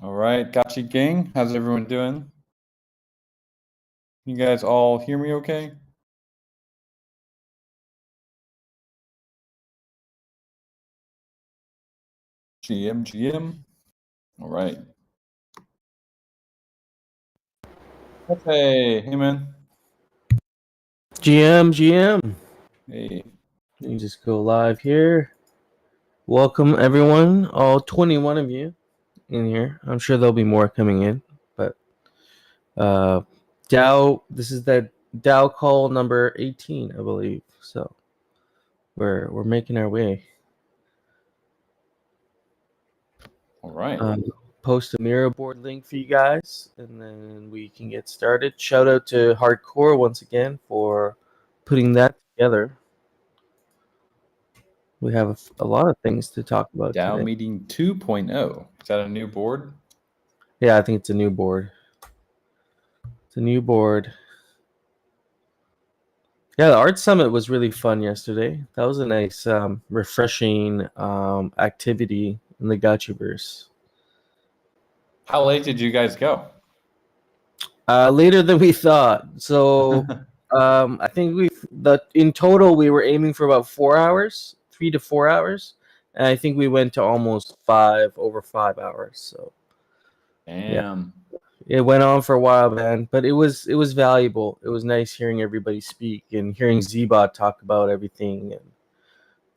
All right, Gotchi gang, how's everyone doing? You guys all hear me okay? GM. All right. Hey man. GM. Hey. Let me just go live here. Welcome everyone, all 21 of you in here. I'm sure there'll be more coming in, but DAO. This is the DAO call number 18, I believe. So we're making our way. All right. Post a Miro board link for you guys, and then we can get started. Shout out to Hardcore once again for putting that together. We have a lot of things to talk about DAO today. meeting 2.0. Is that a new board? Yeah, I think it's a new board. It's a new board. Yeah, the art summit was really fun yesterday. That was a nice, refreshing activity in the Gotchiverse. How late did you guys go? Later than we thought. So I think in total we were aiming for about 4 hours, 3 to 4 hours, and I think we went to almost over 5 hours. So Damn. it went on for a while, man, but it was valuable. It was nice hearing everybody speak and hearing Zbot talk about everything,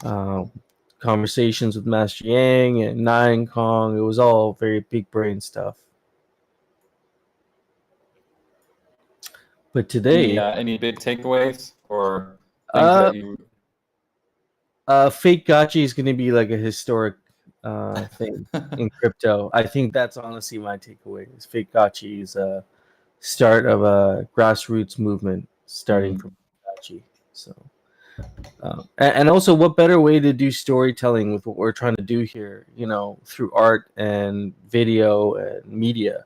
and conversations with Master Yang and Nine Kong. It was all very big brain stuff. But today, Any big takeaways or things that you? fake gotcha is going to be like a historic thing in crypto. I think that's honestly my takeaway. Is fake gotcha is a start of a grassroots movement starting from gotcha. So. And also, what better way to do storytelling with what we're trying to do here, through art and video and media,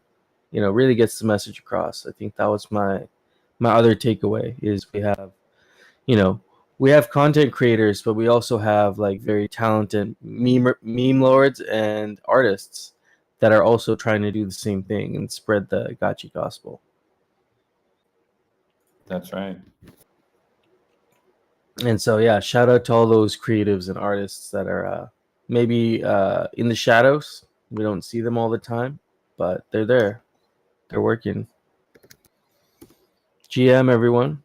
really gets the message across. I think that was my other takeaway is we have content creators, but we also have like very talented meme lords and artists that are also trying to do the same thing and spread the gotcha gospel. That's right. And so, yeah, shout out to all those creatives and artists that are maybe in the shadows. We don't see them all the time, but they're there. They're working. GM, everyone.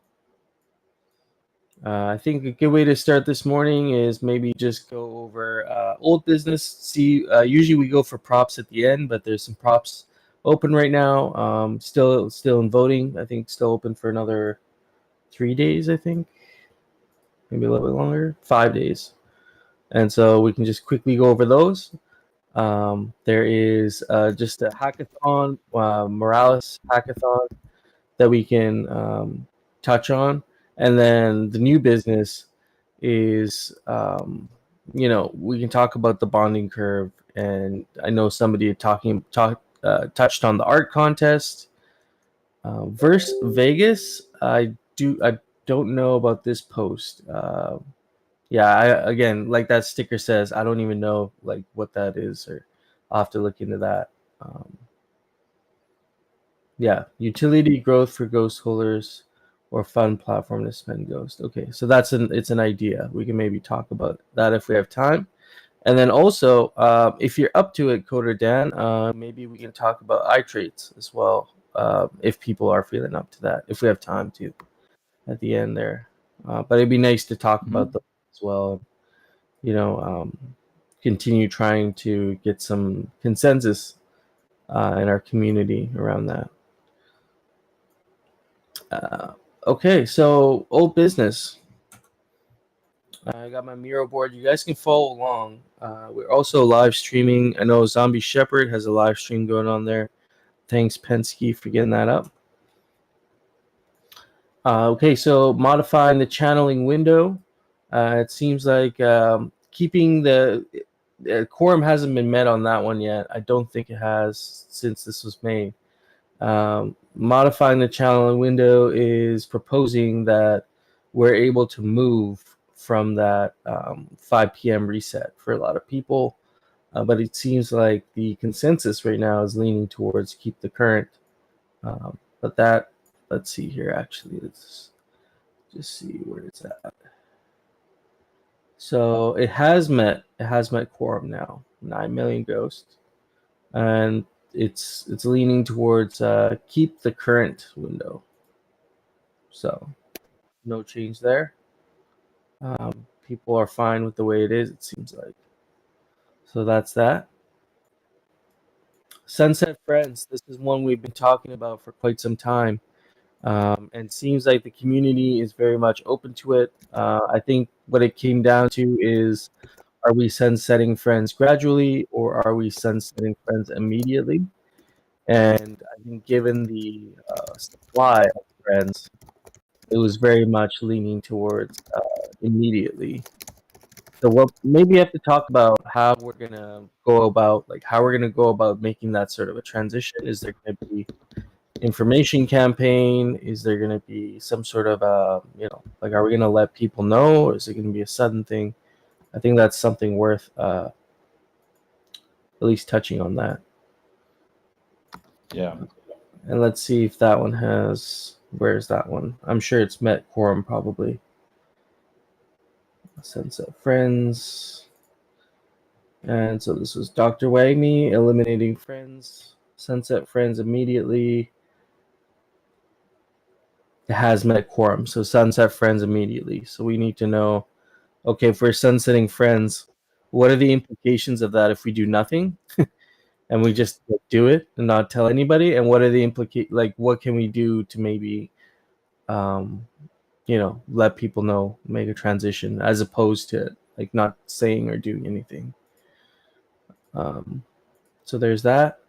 I think a good way to start this morning is maybe just go over old business. See, usually we go for props at the end, but there's some props open right now. Still in voting. I think still open for another 3 days, I think. Maybe a little bit longer, 5 days. And so we can just quickly go over those. There is just a hackathon, Morales hackathon, that we can touch on. And then the new business is, we can talk about the bonding curve. And I know somebody touched on the art contest. Versus Vegas, I don't know about this post. Again, like that sticker says, I don't even know like what that is, or I'll have to look into that. Utility growth for ghost holders or fun platform to spend ghost. Okay, so it's an idea. We can maybe talk about that if we have time. And then also, if you're up to it, Coder Dan, maybe we can talk about iTraits as well, if people are feeling up to that, if we have time to at the end there. But it'd be nice to talk about those as well. Continue trying to get some consensus in our community around that. Okay, so old business. I got my Miro board. You guys can follow along. We're also live streaming. I know ZombieShepherd has a live stream going on there. Thanks, Penske, for getting that up. Okay, so modifying the channeling window. It seems like keeping the quorum hasn't been met on that one yet. I don't think it has since this was made. Modifying the channeling window is proposing that we're able to move from that 5 p.m. reset for a lot of people. but it seems like the consensus right now is leaning towards keep the current. But that, let's see here. Actually, let's just see where it's at. So it has met quorum now, 9 million ghosts, and it's leaning towards keep the current window. So no change there. People are fine with the way it is, it seems like. So that's that. Sunset Friends. This is one we've been talking about for quite some time. And seems like the community is very much open to it. I think what it came down to is, are we sunsetting friends gradually or are we sunsetting friends immediately? And I think given the supply of friends, it was very much leaning towards immediately. So what maybe we have to talk about how we're gonna go about making that sort of a transition. Is there gonna be information campaign? Is there going to be some sort of like, are we going to let people know, or is it going to be a sudden thing? I think that's something worth at least touching on that. Yeah. And let's see if that one has, where's that one? I'm sure it's met quorum probably. Sunset Friends. And so this was Dr. Wagme eliminating friends. Sunset Friends immediately. It has met quorum, so sunset friends immediately. So we need to know, okay, if we're sunsetting friends, what are the implications of that if we do nothing and we just do it and not tell anybody? And what are the what can we do to maybe let people know, make a transition, as opposed to like not saying or doing anything. So there's that.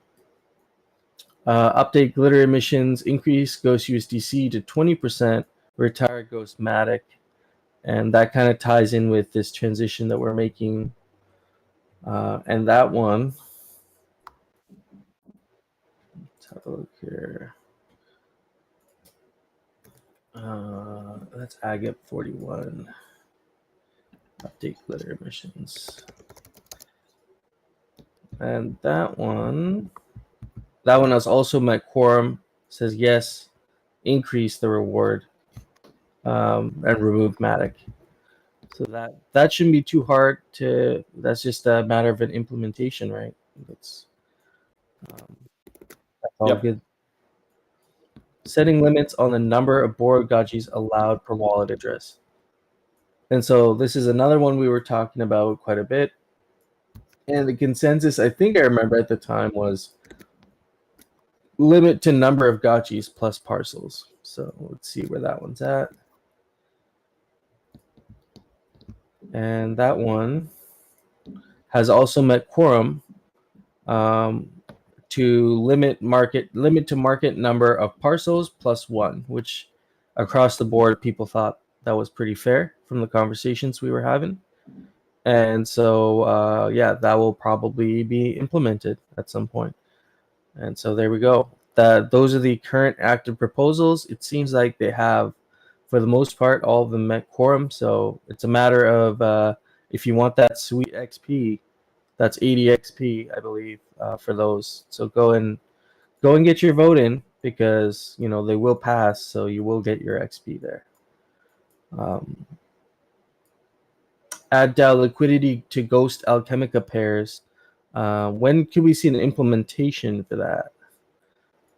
Update glitter emissions, increase Ghost USDC to 20%, retire Ghost Matic. And that kind of ties in with this transition that we're making. And that one, let's have a look here. That's Agate 41. Update glitter emissions. And that one has also met quorum. Says yes, increase the reward, and remove Matic. So that shouldn't be too hard to. That's just a matter of an implementation, right? That's all good. Setting limits on the number of Aavegotchis allowed per wallet address. And so this is another one we were talking about quite a bit. And the consensus, I think I remember at the time, was limit to number of gotchis plus parcels. So let's see where that one's at. And that one has also met quorum to limit to market number of parcels plus one, which across the board people thought that was pretty fair from the conversations we were having. And so that will probably be implemented at some point. And so there we go. Those are the current active proposals. It seems like they have, for the most part, all of them met quorum. So it's a matter of if you want that sweet XP, that's 80 XP, I believe, for those. So go and get your vote in, because they will pass, so you will get your XP there. Add DAO liquidity to Ghost Alchemica pairs. When can we see an implementation for that?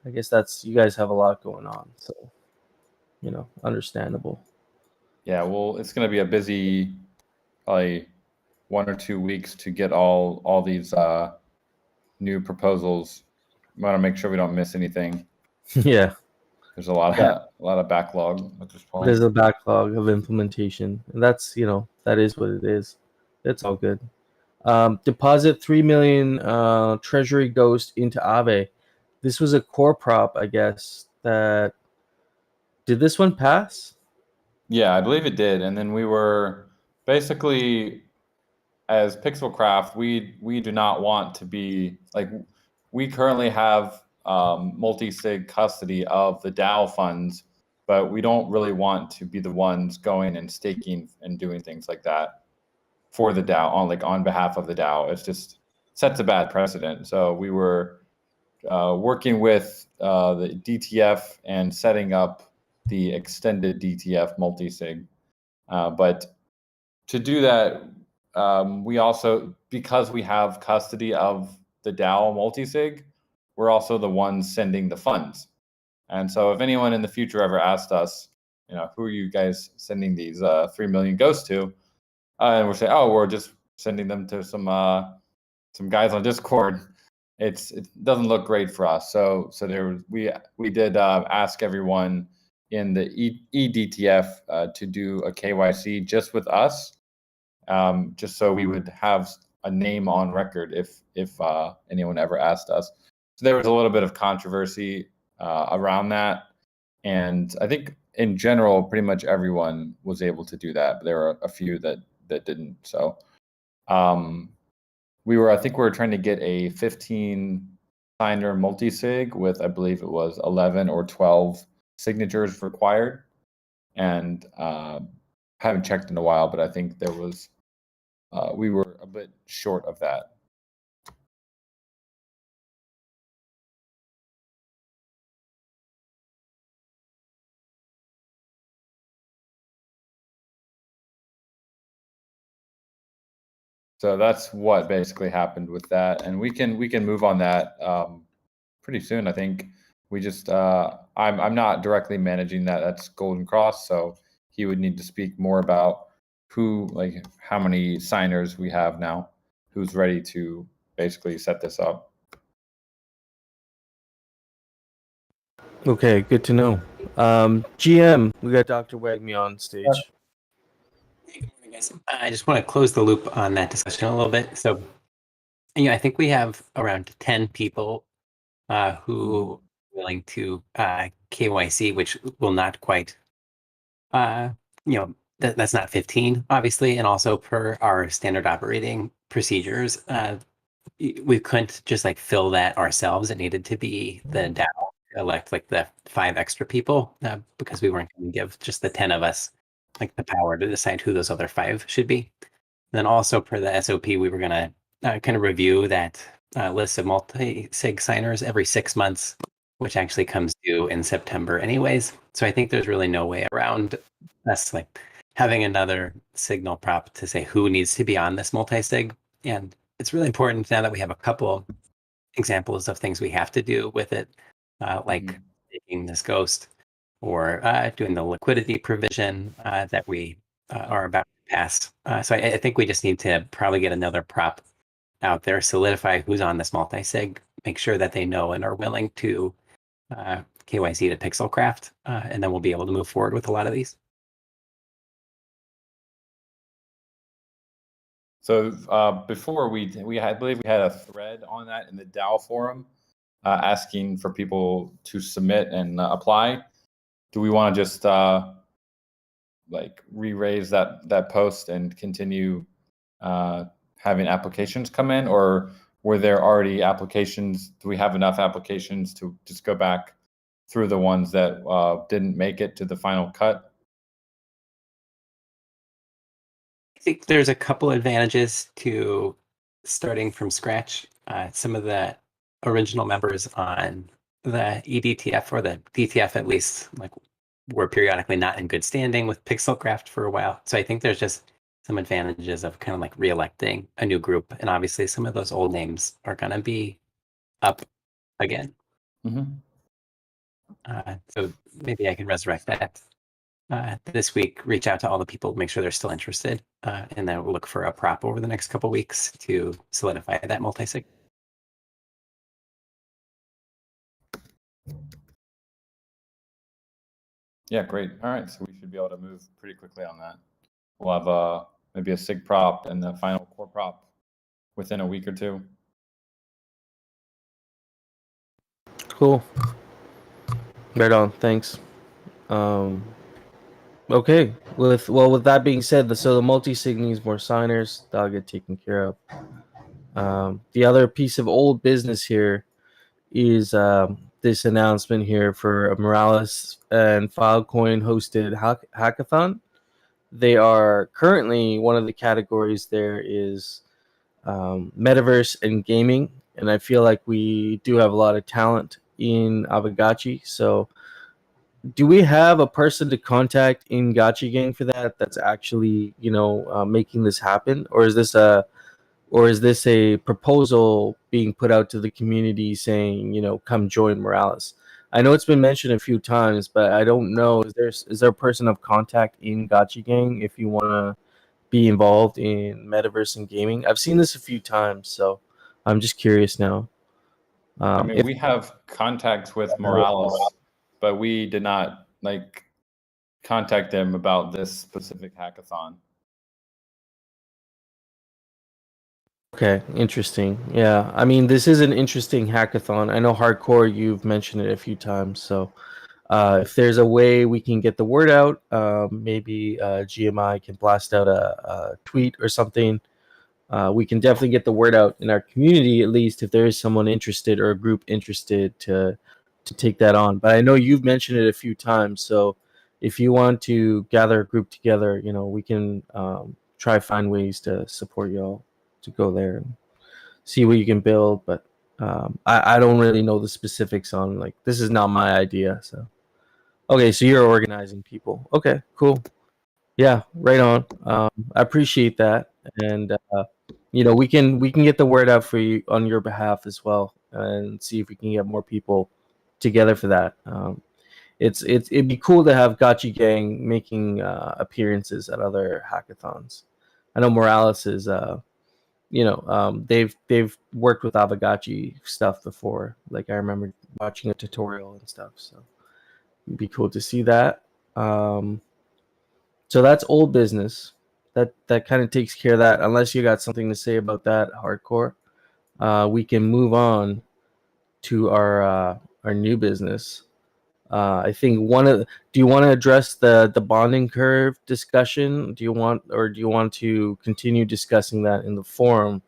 I guess you guys have a lot going on, so understandable. Yeah, well, it's going to be a busy, probably 1 or 2 weeks to get all these new proposals. We want to make sure we don't miss anything. Yeah, there's a lot of backlog at this point. There's a backlog of implementation, and that's that is what it is. It's all good. Deposit 3 million Treasury Ghost into Aave. This was a core prop, I guess. Did this one pass? Yeah, I believe it did. And then we were basically, as Pixelcraft, we do not want to be like, we currently have multi-sig custody of the DAO funds, but we don't really want to be the ones going and staking and doing things like that for the DAO on behalf of the DAO. It's sets a bad precedent. So we were working with the DTF and setting up the extended DTF multisig. But to do that, we also, because we have custody of the DAO multisig, we're also the ones sending the funds. And so if anyone in the future ever asked us, who are you guys sending these 3 million ghosts to? And we're saying, oh, we're just sending them to some guys on Discord. It doesn't look great for us. So we did ask everyone in the eDTF to do a KYC just with us, just so we would have a name on record if anyone ever asked us. So there was a little bit of controversy around that, and I think in general, pretty much everyone was able to do that, but there were a few that didn't. So I think we were trying to get a 15 signer multisig with, I believe it was 11 or 12 signatures required, and haven't checked in a while, but I think there was we were a bit short of that. So that's what basically happened with that, and we can move on that pretty soon. I think we just I'm not directly managing that. That's Golden Cross, so he would need to speak more about how many signers we have now, who's ready to basically set this up. Okay, good to know. GM, we got Dr. Wagme on stage. Good morning, guys. I just want to close the loop on that discussion a little bit. So, I think we have around 10 people who are willing to KYC, which will not quite, that's not 15, obviously. And also per our standard operating procedures, we couldn't just fill that ourselves. It needed to be the DAO elect the 5 extra people because we weren't going to give just the 10 of us the power to decide who those other 5 should be. And then also per the SOP, we were going to kind of review that list of multi-sig signers every 6 months, which actually comes due in September anyways. So I think there's really no way around us having another signal prop to say who needs to be on this multi-sig. And it's really important now that we have a couple examples of things we have to do with it, taking this ghost or doing the liquidity provision that we are about to pass. So I think we just need to probably get another prop out there, solidify who's on this multi-sig, make sure that they know and are willing to KYC to Pixelcraft, and then we'll be able to move forward with a lot of these. So before I believe we had a thread on that in the DAO forum asking for people to submit and apply. Do we want to just re-raise that post and continue having applications come in, or were there already applications? Do we have enough applications to just go back through the ones that didn't make it to the final cut? I think there's a couple advantages to starting from scratch. Some of the original members on the eDTF, or the DTF at least, were periodically not in good standing with Pixelcraft for a while. So I think there's just some advantages of kind of re-electing a new group. And obviously some of those old names are going to be up again. Mm-hmm. So maybe I can resurrect that this week, reach out to all the people, make sure they're still interested, and then we'll look for a prop over the next couple weeks to solidify that multi-sig. Yeah, great. All right, so we should be able to move pretty quickly on that. We'll have maybe a SIG prop and the final core prop within a week or 2. Cool. Right on. Thanks. Okay. With that being said, so the multi-sig needs more signers. That'll get taken care of. The other piece of old business here is this announcement here for a Morales and Filecoin hosted hackathon. They are currently, one of the categories there is metaverse and gaming, and I feel like we do have a lot of talent in Aavegotchi. So, do we have a person to contact in Gotchi Gang for that? That's actually, making this happen, or is this a proposal being put out to the community saying, come join Morales? I know it's been mentioned a few times, but I don't know. Is there a person of contact in Gotchi Gang if you want to be involved in metaverse and gaming? I've seen this a few times, so I'm just curious now. I mean, If we have contacts with Morales, but we did not contact them about this specific hackathon. Okay, interesting. Yeah, I mean, this is an interesting hackathon. I know hardcore. You've mentioned it a few times, so if there's a way we can get the word out, maybe GMI can blast out a tweet or something. We can definitely get the word out in our community, at least if there is someone interested or a group interested to take that on. But I know you've mentioned it a few times, so if you want to gather a group together, we can try find ways to support y'all to go there and see what you can build. But I don't really know the specifics on, like, this is not my idea. So okay, so you're organizing people. Okay, cool. Yeah, right on. I appreciate that, and we can get the word out for you on your behalf as well, and see if we can get more people together for that. It'd be cool to have Gotchi Gang making appearances at other hackathons. I know Morales is, they've worked with Aavegotchi stuff before. Like, I remember watching a tutorial and stuff. So it'd be cool to see that. So that's old business. That kind of takes care of that. Unless you got something to say about that, hardcore, we can move on to our new business. I think do you want to address the bonding curve discussion? Do you want to continue discussing that in the forum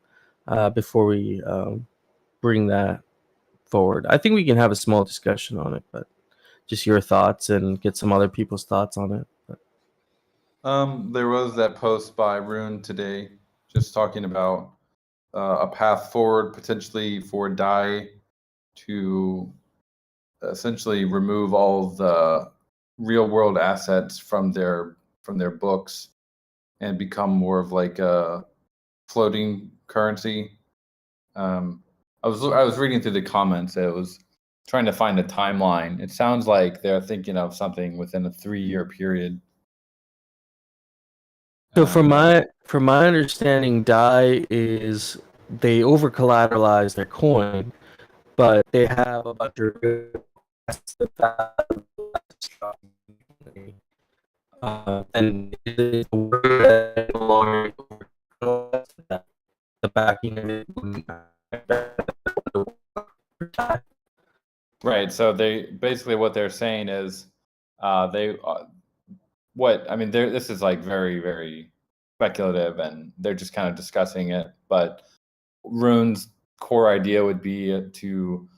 before we bring that forward? I think we can have a small discussion on it, but just your thoughts and get some other people's thoughts on it. But There was that post by Rune today, just talking about a path forward potentially for DAI to essentially remove all the real world assets from their books and become more of like a floating currency. I was reading through the comments. It was trying to find a timeline. It sounds like they're thinking of something within a 3-year period. so from my understanding, DAI is they over collateralize their coin, but they have a bunch of and it is the word that no longer the backing of it wouldn't Right. So they basically what they're saying is they what I mean. This is like very very speculative, and they're just kind of discussing it. But Rune's core idea would be to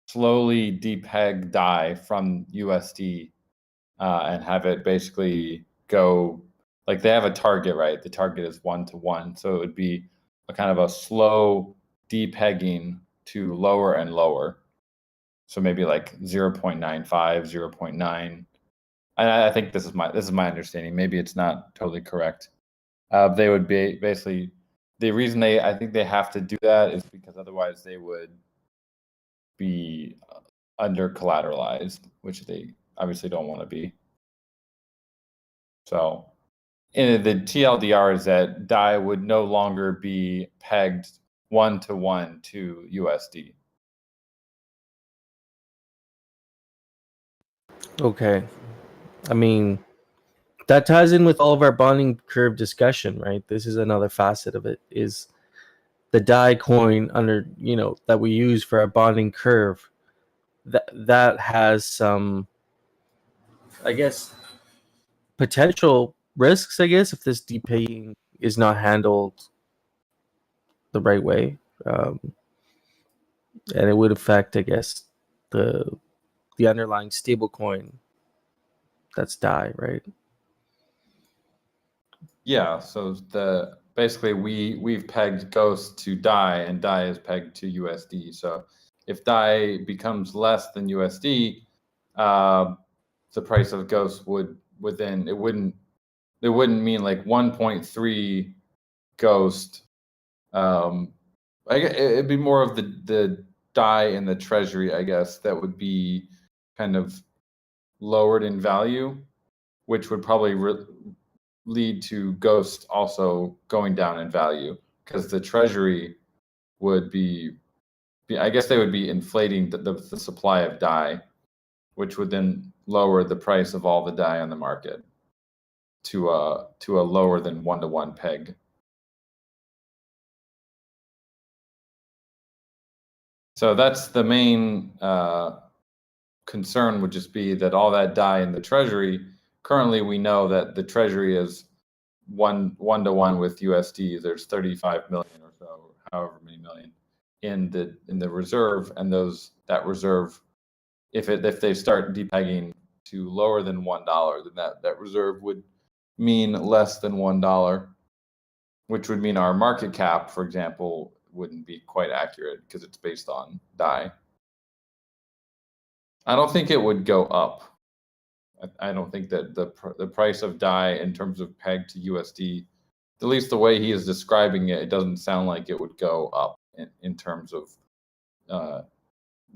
slowly depeg DAI from USD and have it basically go like they have a target, right? The target is 1-to-1, so it would be a kind of a slow depegging to lower and lower. So maybe like 0.95, 0.9. I think this is my understanding. Maybe it's not totally correct. They would be basically the reason I think they have to do that is because otherwise they would be under collateralized, which they obviously don't want to be. So, and the TLDR is that DAI would no longer be pegged 1-to-1 to USD. Okay. I mean, that ties in with all of our bonding curve discussion, right? This is another facet of it, is the DAI coin that we use for our bonding curve. That has some, I guess, potential risks, I guess, if this depegging is not handled the right way. And it would affect, I guess, the underlying stable coin that's DAI, right? Yeah, so basically we've pegged Ghost to DAI, and DAI is pegged to USD. So if DAI becomes less than USD, the price of Ghost would within it wouldn't mean like 1.3 Ghost. It'd be more of the DAI in the treasury, I guess, that would be kind of lowered in value, which would probably lead to Ghost also going down in value, because the treasury would be I guess they would be inflating the supply of DAI, which would then lower the price of all the DAI on the market to a lower than 1-to-1 peg. So that's the main concern, would just be that all that DAI in the treasury, currently we know that the treasury is 1-to-1 with USD. There's 35 million or so, however many million in the reserve, and that reserve, if they start depegging to lower than $1, then that reserve would mean less than $1, which would mean our market cap, for example, wouldn't be quite accurate because it's based on DAI. I don't think it would go up. I don't think that the price of DAI in terms of peg to USD, at least the way he is describing it, it doesn't sound like it would go up in terms of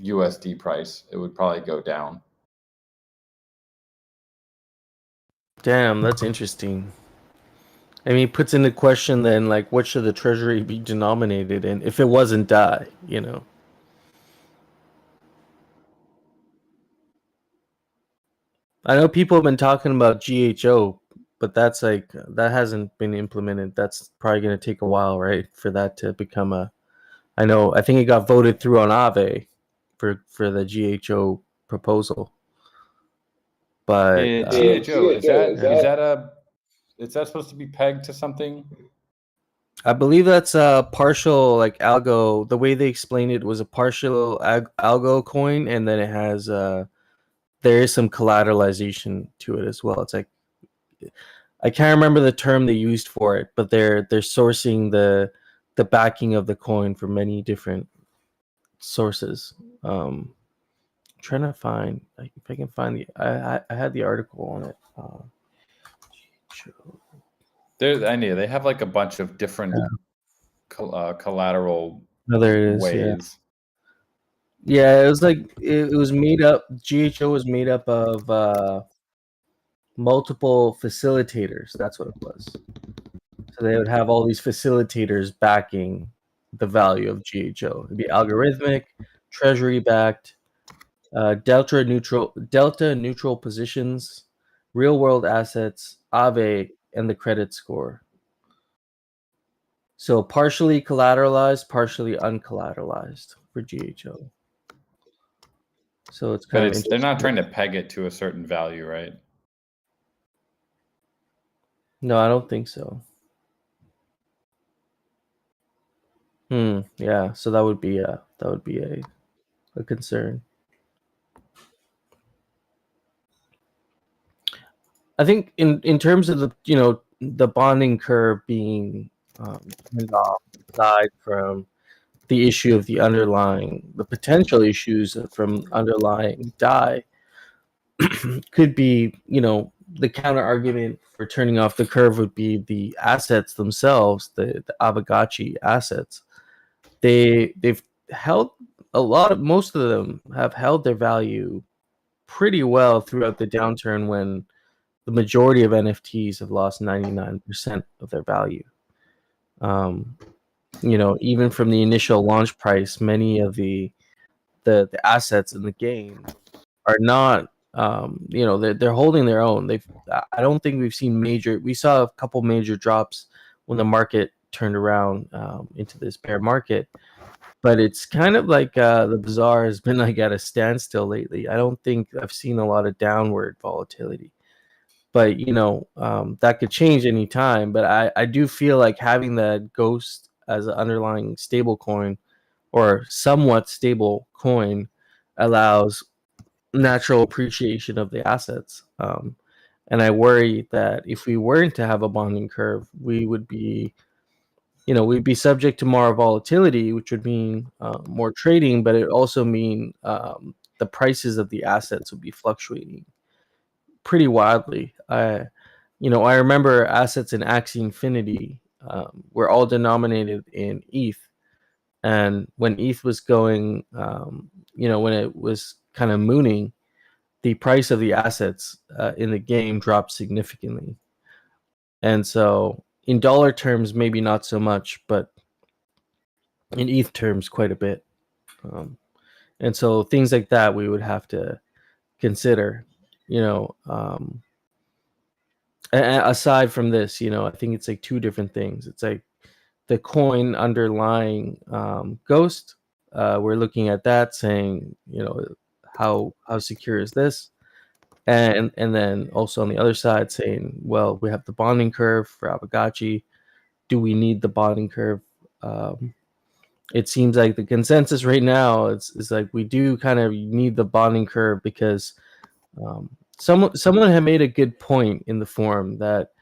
USD price. It would probably go down. Damn, that's interesting. I mean, it puts into question then, like, what should the treasury be denominated in if it wasn't DAI, you know? I know people have been talking about GHO, but that's like, that hasn't been implemented. That's probably going to take a while, right, for that to become a, I think it got voted through on Aave for the GHO proposal. But GHO, is that supposed to be pegged to something? I believe that's a partial, like, algo. The way they explained it was a partial algo coin, and then it has there is some collateralization to it as well. It's like, I can't remember the term they used for it, but they're sourcing the backing of the coin from many different sources. Trying to find, like, if I can find I had the article on it. I knew they have like a bunch of different collateral ways. Yeah, it was like it was made up. GHO was made up of multiple facilitators. That's what it was. So they would have all these facilitators backing the value of GHO. It'd be algorithmic, treasury backed, delta neutral positions, real world assets, Aave, and the credit score. So partially collateralized, partially uncollateralized for GHO. So it's kind of interesting. They're not trying to peg it to a certain value, right? No, I don't think so. Yeah, so that would be a concern. I think in terms of the bonding curve being turned off, aside from the issue of the potential issues from underlying DAI, could be, the counter argument for turning off the curve would be the assets themselves, the Aavegotchi assets. They've held most of them have held their value pretty well throughout the downturn, when the majority of NFTs have lost 99% of their value. Even from the initial launch price, many of the assets in the game are not, they're holding their own. I don't think we've seen we saw a couple major drops when the market turned around into this bear market, but it's kind of like the bazaar has been like at a standstill lately. I don't think I've seen a lot of downward volatility, but that could change any time. But I do feel like having that Ghost as an underlying stable coin, or somewhat stable coin, allows natural appreciation of the assets. And I worry that if we weren't to have a bonding curve, we would be we'd be subject to more volatility, which would mean more trading, but it also mean the prices of the assets would be fluctuating pretty wildly. I remember assets in Axie Infinity were all denominated in ETH, and when ETH was going, when it was kind of mooning, the price of the assets in the game dropped significantly. And so in dollar terms, maybe not so much, but in ETH terms, quite a bit. And so things like that we would have to consider, aside from this, I think it's like two different things. It's like the coin underlying Ghost. We're looking at that saying, how secure is this? And then also on the other side saying, well, we have the bonding curve for Aavegotchi. Do we need the bonding curve? It seems like the consensus right now is like we do kind of need the bonding curve because someone had made a good point in the forum that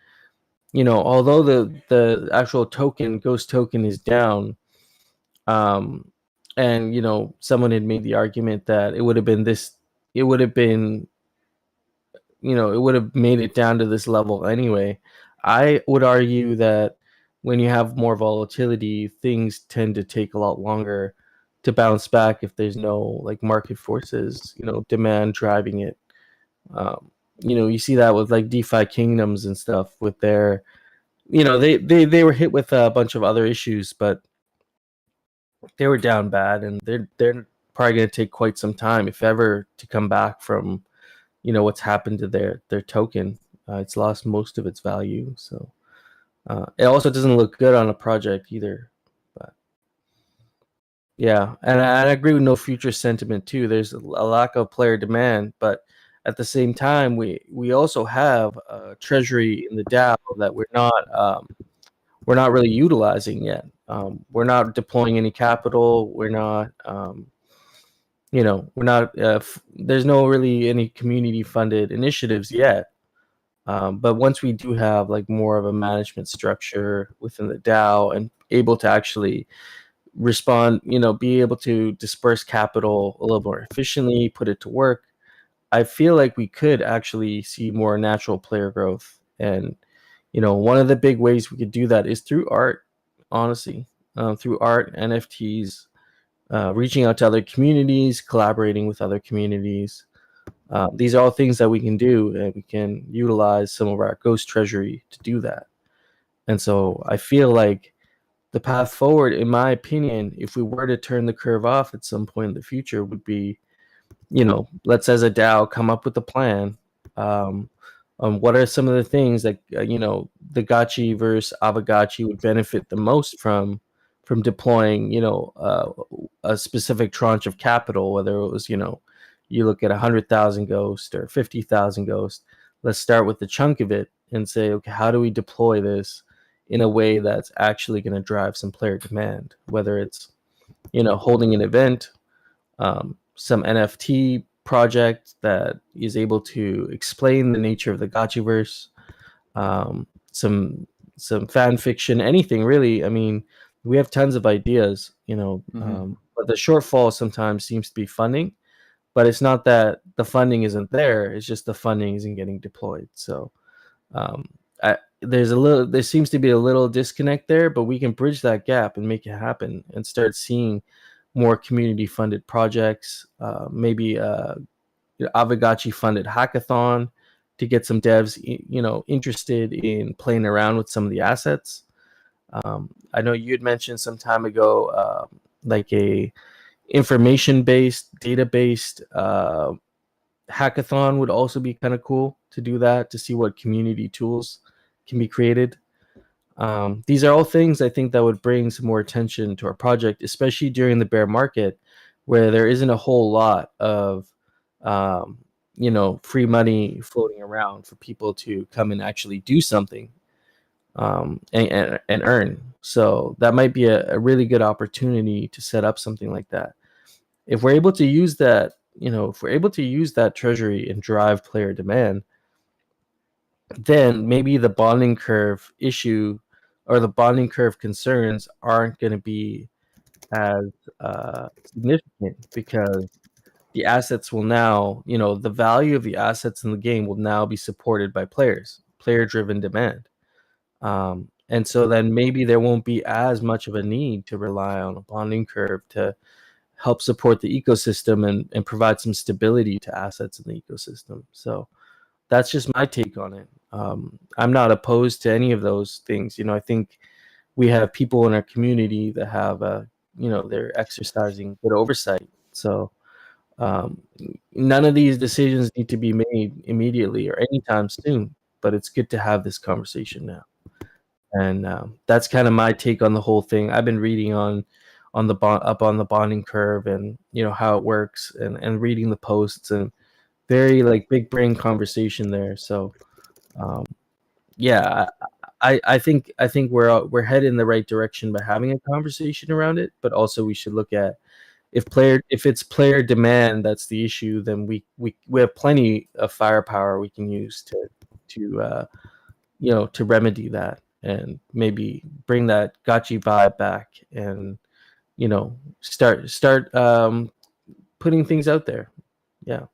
although the actual token Ghost token is down, and someone had made the argument that it would have made it down to this level anyway. I would argue that when you have more volatility, things tend to take a lot longer to bounce back if there's no like market forces, demand driving it. You see that with like DeFi kingdoms and stuff with their, they were hit with a bunch of other issues, but they were down bad, and they're probably going to take quite some time, if ever, to come back from what's happened to their token. It's lost most of its value, so it also doesn't look good on a project either. But yeah, and I agree with No Future sentiment too. There's a lack of player demand, but at the same time, we also have a treasury in the DAO that we're not really utilizing yet. We're not deploying any capital. We're not there's no really any community funded initiatives yet. But once we do have like more of a management structure within the DAO and able to actually respond, be able to disperse capital a little more efficiently, put it to work, I feel like we could actually see more natural player growth. And one of the big ways we could do that is through art, honestly, through art, NFTs, reaching out to other communities, collaborating with other communities. These are all things that we can do, and we can utilize some of our Ghost treasury to do that. And so I feel like the path forward, in my opinion, if we were to turn the curve off at some point in the future, would be, let's as a DAO come up with a plan. What are some of the things that the Gotchi versus Aavegotchi would benefit the most from deploying a specific tranche of capital, whether it was you look at 100,000 Ghost or 50,000 Ghost. Let's start with the chunk of it and say, okay, how do we deploy this in a way that's actually going to drive some player demand, whether it's holding an event, some NFT project that is able to explain the nature of the Gotchiverse, some fan fiction, anything really. I mean, we have tons of ideas, but the shortfall sometimes seems to be funding. But it's not that the funding isn't there; it's just the funding isn't getting deployed. So there seems to be a little disconnect there, but we can bridge that gap and make it happen and start seeing more community-funded projects, maybe Aavegotchi-funded hackathon to get some devs, interested in playing around with some of the assets. I know you had mentioned some time ago, like a information-based, data-based hackathon would also be kind of cool to do that, to see what community tools can be created. These are all things I think that would bring some more attention to our project, especially during the bear market, where there isn't a whole lot of free money floating around for people to come and actually do something and earn. So that might be a really good opportunity to set up something like that. If we're able to use that, treasury and drive player demand, then maybe the bonding curve issue or the bonding curve concerns aren't going to be as significant, because the assets will now, the value of the assets in the game will now be supported by players, player-driven demand. And so then maybe there won't be as much of a need to rely on a bonding curve to help support the ecosystem and provide some stability to assets in the ecosystem. So that's just my take on it. I'm not opposed to any of those things. I think we have people in our community that have, they're exercising good oversight. So none of these decisions need to be made immediately or anytime soon, but it's good to have this conversation now. And that's kind of my take on the whole thing. I've been reading on the bonding curve, and how it works, and reading the posts, and very like big brain conversation there. So yeah, I think we're headed in the right direction by having a conversation around it, but also we should look at if it's player demand that's the issue, then we have plenty of firepower we can use to remedy that, and maybe bring that gotchi vibe back, and start putting things out there. Yeah,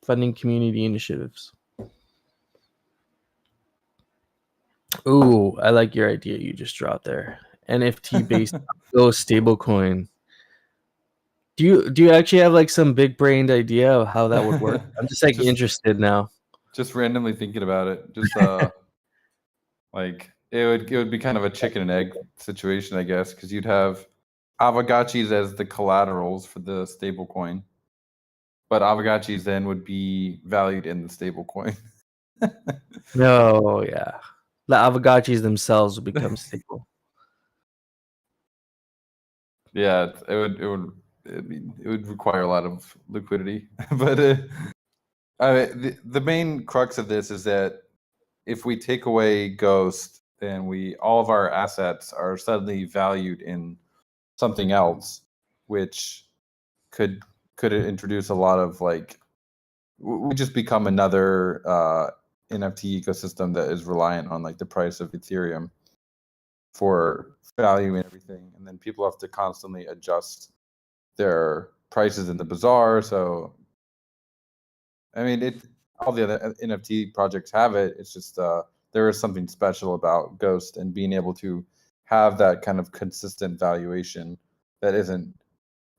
funding community initiatives. Ooh, I like your idea you just dropped there. NFT based stablecoin. Do you actually have like some big brained idea of how that would work? I'm just interested now. Just randomly thinking about it. Just like it would be kind of a chicken and egg situation, I guess, because you'd have Aavegotchis as the collaterals for the stable coin, but Aavegotchis then would be valued in the stable coin. No, yeah, the Aavegotchis themselves will become stable. Yeah, it would require a lot of liquidity, but the main crux of this is that if we take away Ghost, then all of our assets are suddenly valued in something else, which could introduce a lot of we just become another NFT ecosystem that is reliant on the price of Ethereum for value and everything, and then people have to constantly adjust their prices in the bazaar. So I mean, all the other NFT projects have it. It's just there is something special about Ghost and being able to have that kind of consistent valuation that isn't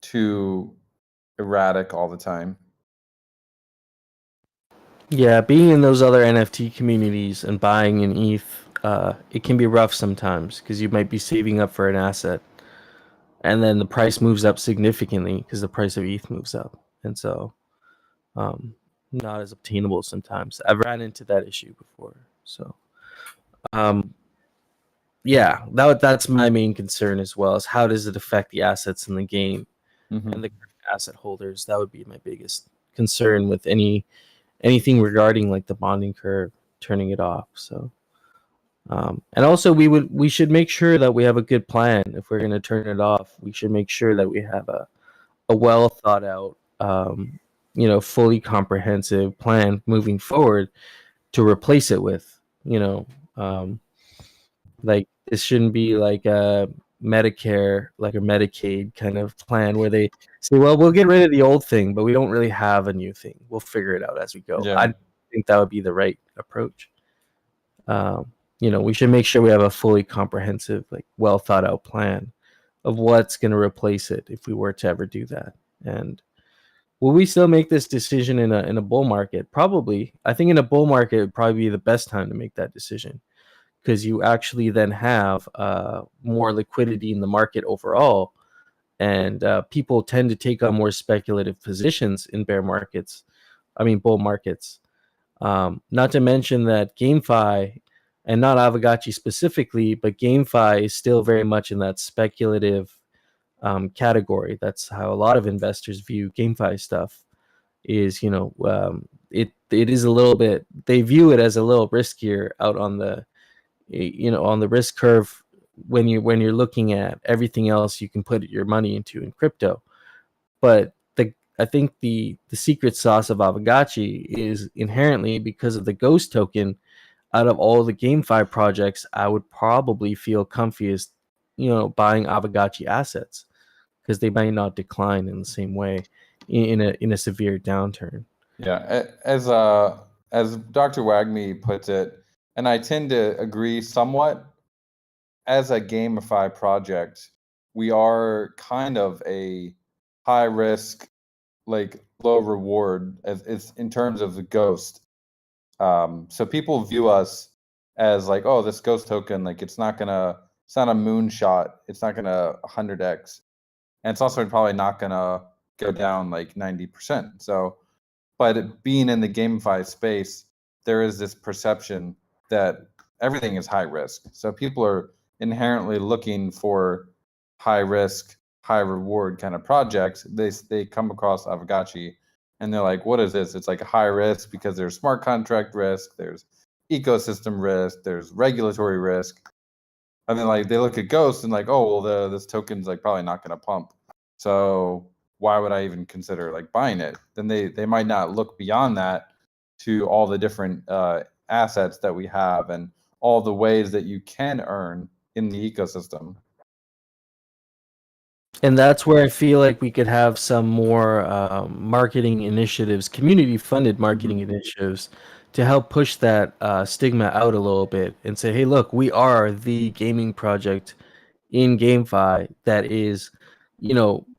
too erratic all the time. Yeah, being in those other NFT communities and buying in ETH, it can be rough sometimes, because you might be saving up for an asset, and then the price moves up significantly because the price of ETH moves up, and so not as obtainable sometimes. I've ran into that issue before. So yeah, that's my main concern as well, is how does it affect the assets in the game and the asset holders. That would be my biggest concern with anything regarding the bonding curve, turning it off. So and also we should make sure that we have a good plan. If we're going to turn it off, we should make sure that we have a well thought out fully comprehensive plan moving forward to replace it with. This shouldn't be like a Medicare, like a Medicaid kind of plan where they say, well, we'll get rid of the old thing, but we don't really have a new thing. We'll figure it out as we go. Yeah. I think that would be the right approach. We should make sure we have a fully comprehensive, well thought out plan of what's going to replace it if we were to ever do that. And will we still make this decision in a bull market? Probably. I think in a bull market, it would probably be the best time to make that decision, because you actually then have more liquidity in the market overall, and people tend to take on more speculative positions in bull markets. Not to mention that GameFi, and not Aavegotchi specifically, but GameFi is still very much in that speculative category. That's how a lot of investors view GameFi stuff. Is it is a little bit, they view it as a little riskier out on the on the risk curve when you're looking at everything else you can put your money into in crypto. But I think the secret sauce of Aavegotchi is inherently because of the Ghost token. out of all the GameFi projects, I would probably feel comfiest, buying Aavegotchi assets because they might not decline in the same way in a severe downturn. Yeah, as Dr. Wagme puts it, and I tend to agree somewhat. As a gamify project, we are kind of a high risk, like low reward, as it's in terms of the ghost. So people view us as like, oh, this ghost token, like it's not a moonshot, it's not gonna 100x, and it's also probably not gonna go down like 90%. So, but being in the GameFi space, there is this perception that everything is high risk. So people are inherently looking for high risk, high reward kind of projects. They come across Aavegotchi and they're like, what is this? It's like a high risk because there's smart contract risk, there's ecosystem risk, there's regulatory risk. And then like they look at Ghost and like, oh well, this token's like probably not going to pump. So why would I even consider like buying it? Then they might not look beyond that to all the different assets that we have and all the ways that you can earn in the ecosystem. And that's where I feel like we could have some more marketing initiatives, community-funded marketing initiatives, to help push that stigma out a little bit and say, hey, look, we are the gaming project in GameFi that is,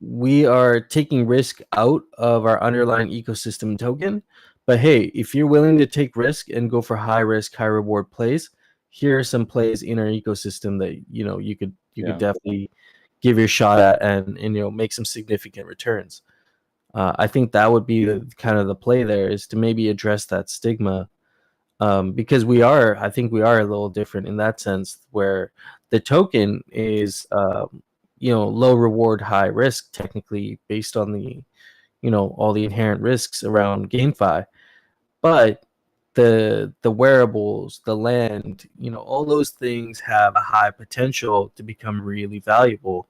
we are taking risk out of our underlying ecosystem token. But hey, if you're willing to take risk and go for high risk, high reward plays, here are some plays in our ecosystem that you could definitely give your shot at and make some significant returns. I think that would be the kind of the play there, is to maybe address that stigma, because I think we are a little different in that sense, where the token is low reward, high risk, technically based on the all the inherent risks around GameFi, but the wearables, the land, all those things have a high potential to become really valuable.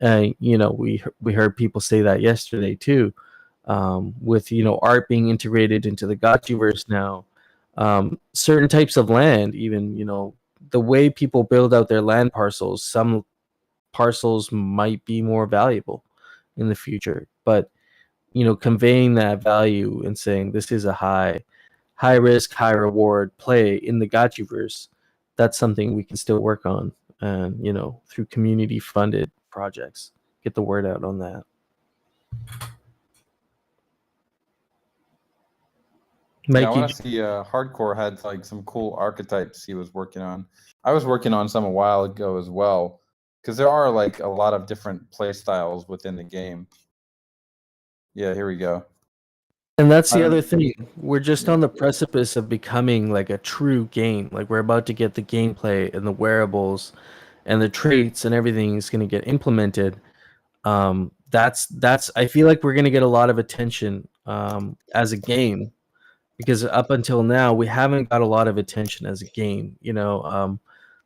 We heard people say that yesterday too, with art being integrated into the Gotchiverse now. Certain types of land, even the way people build out their land parcels, some parcels might be more valuable in the future. But conveying that value and saying this is a high risk, high reward play in the Gotchiverse, that's something we can still work on, and through community funded projects, get the word out on that. Mike, I want to see Hardcore had like some cool archetypes he was working on. I was working on some a while ago as well, because there are like a lot of different play styles within the game. Yeah, here we go. And that's the other thing. We're just on the precipice of becoming like a true game. Like we're about to get the gameplay and the wearables and the traits and everything is going to get implemented. That's I feel like we're going to get a lot of attention as a game, because up until now we haven't got a lot of attention as a game.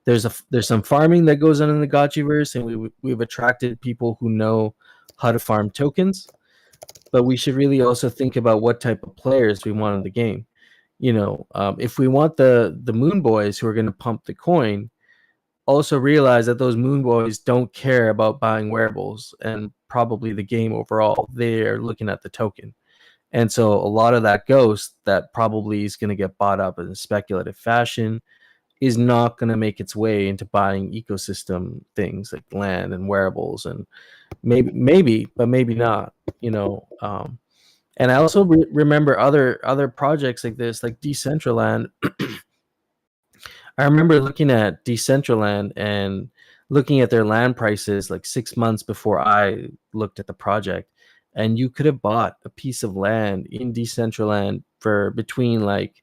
There's some farming that goes on in the Gotchiverse, and we've attracted people who know how to farm tokens. But we should really also think about what type of players we want in the game. If we want the Moon Boys who are going to pump the coin, also realize that those Moon Boys don't care about buying wearables and probably the game overall. They're looking at the token. And so a lot of that ghost that probably is going to get bought up in a speculative fashion is not going to make its way into buying ecosystem things like land and wearables, and maybe, but maybe not. And I also remember other projects like this, like Decentraland. I remember looking at Decentraland and looking at their land prices like 6 months before I looked at the project, and you could have bought a piece of land in Decentraland for between like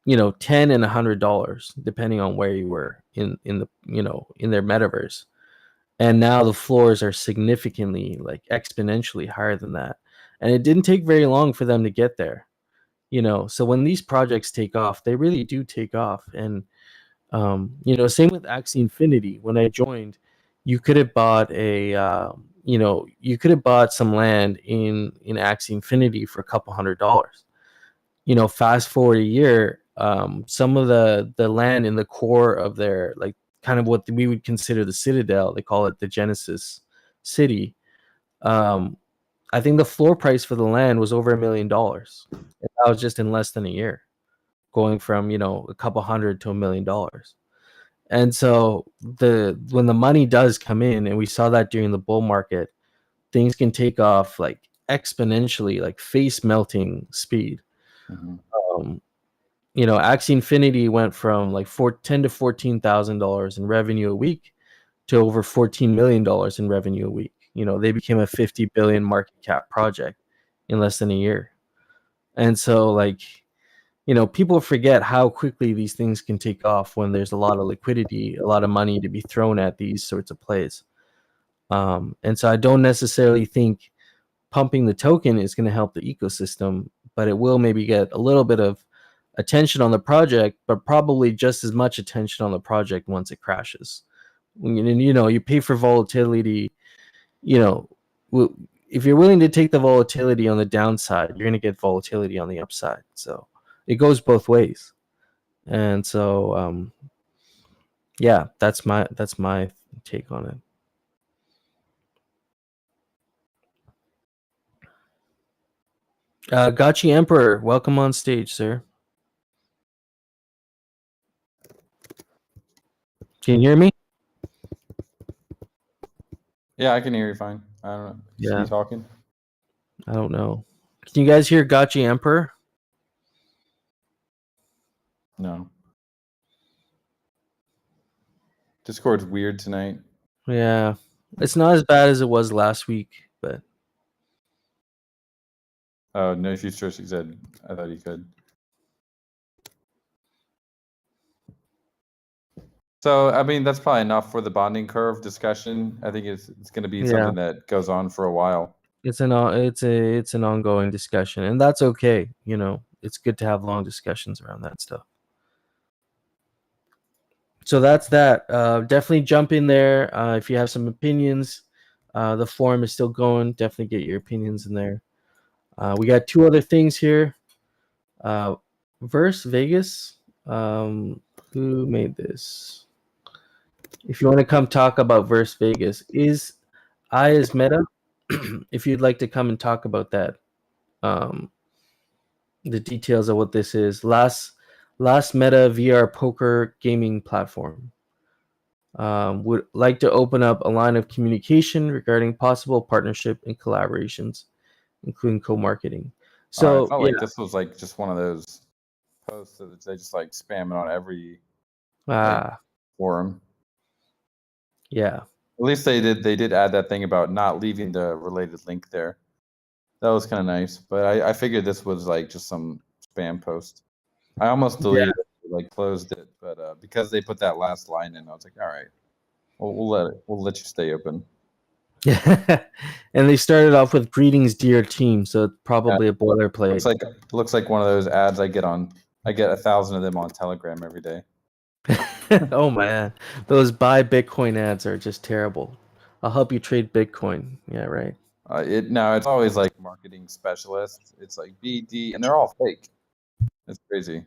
$10 and $100, depending on where you were in the in their metaverse. And now the floors are significantly, like exponentially higher than that, and it didn't take very long for them to get there. So when these projects take off, they really do take off. And same with Axie Infinity. When I joined, you could have bought some land in Axie Infinity for a couple $100. Fast forward a year, some of the land in the core of their, like, kind of what we would consider the Citadel. They call it the Genesis City. I think the floor price for the land was over $1 million. And that was just in less than a year, going from, a couple hundred to $1 million. And so when the money does come in, and we saw that during the bull market, things can take off like exponentially, like face melting speed. Mm-hmm. Axie Infinity went from like $10,000 to $14,000 in revenue a week to over $14 million in revenue a week. They became a 50 billion market cap project in less than a year. And so, like, people forget how quickly these things can take off when there's a lot of liquidity, a lot of money to be thrown at these sorts of plays. And so I don't necessarily think pumping the token is going to help the ecosystem, but it will maybe get a little bit of attention on the project, but probably just as much attention on the project once it crashes. You pay for volatility. If you're willing to take the volatility on the downside, you're going to get volatility on the upside. So it goes both ways. And so, yeah, that's my take on it. Gotchi Emperor, welcome on stage, sir. Can you hear me? Yeah, I can hear you fine. I don't know. Is Yeah. he talking? I don't know. Can you guys hear Gotchi Emperor? No. Discord's weird tonight. Yeah. It's not as bad as it was last week, but Oh, no future, he said. I thought he could. So, I mean, that's probably enough for the bonding curve discussion. I think it's going to be something that goes on for a while. it's an ongoing discussion, and that's okay. It's good to have long discussions around that stuff. So that's that. Definitely jump in there if you have some opinions. The forum is still going. Definitely get your opinions in there. We got two other things here. Verse Vegas. Who made this? If you want to come talk about Verse Vegas, is meta. If you'd like to come and talk about that, the details of what this is. Last meta VR poker gaming platform. Would like to open up a line of communication regarding possible partnership and collaborations, including co-marketing. So I felt like this was like just one of those posts that they just like spam it on every forum. Yeah. At least they did add that thing about not leaving the related link there. That was kind of nice, but I figured this was like just some spam post. I almost deleted it, like closed it, but because they put that last line in, I was like, all right, we'll let you stay open. And they started off with "Greetings, dear team," so it's probably a boilerplate. Looks like one of those ads I get 1,000 of them on Telegram every day. Oh man, those buy Bitcoin ads are just terrible. I'll help you trade Bitcoin. Yeah, right. It's always like marketing specialists. It's like BD, and they're all fake. It's crazy.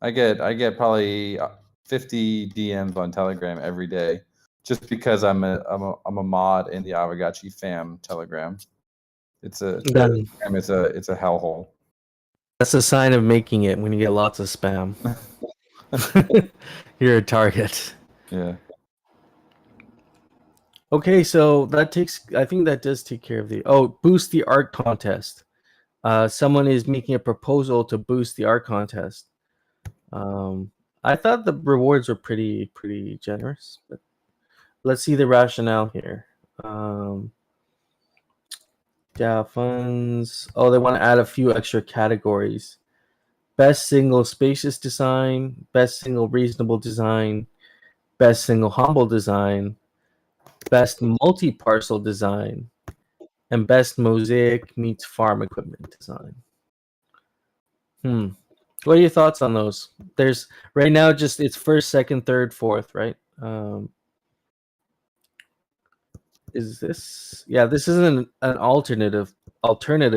I get probably 50 DMs on Telegram every day, just because I'm a mod in the Aavegotchi fam Telegram. It's a hellhole. That's a sign of making it when you get lots of spam. You're a target. Yeah. Okay, so I think that does take care of boost the art contest. Someone is making a proposal to boost the art contest. I thought the rewards were pretty generous, but let's see the rationale here. DAO funds. Oh, they want to add a few extra categories. Best single spacious design, best single reasonable design, best single humble design, best multi-parcel design, and best mosaic meets farm equipment design. What are your thoughts on those? There's right now just it's first, second, third, fourth, right? Is this? Yeah, this isn't an alternative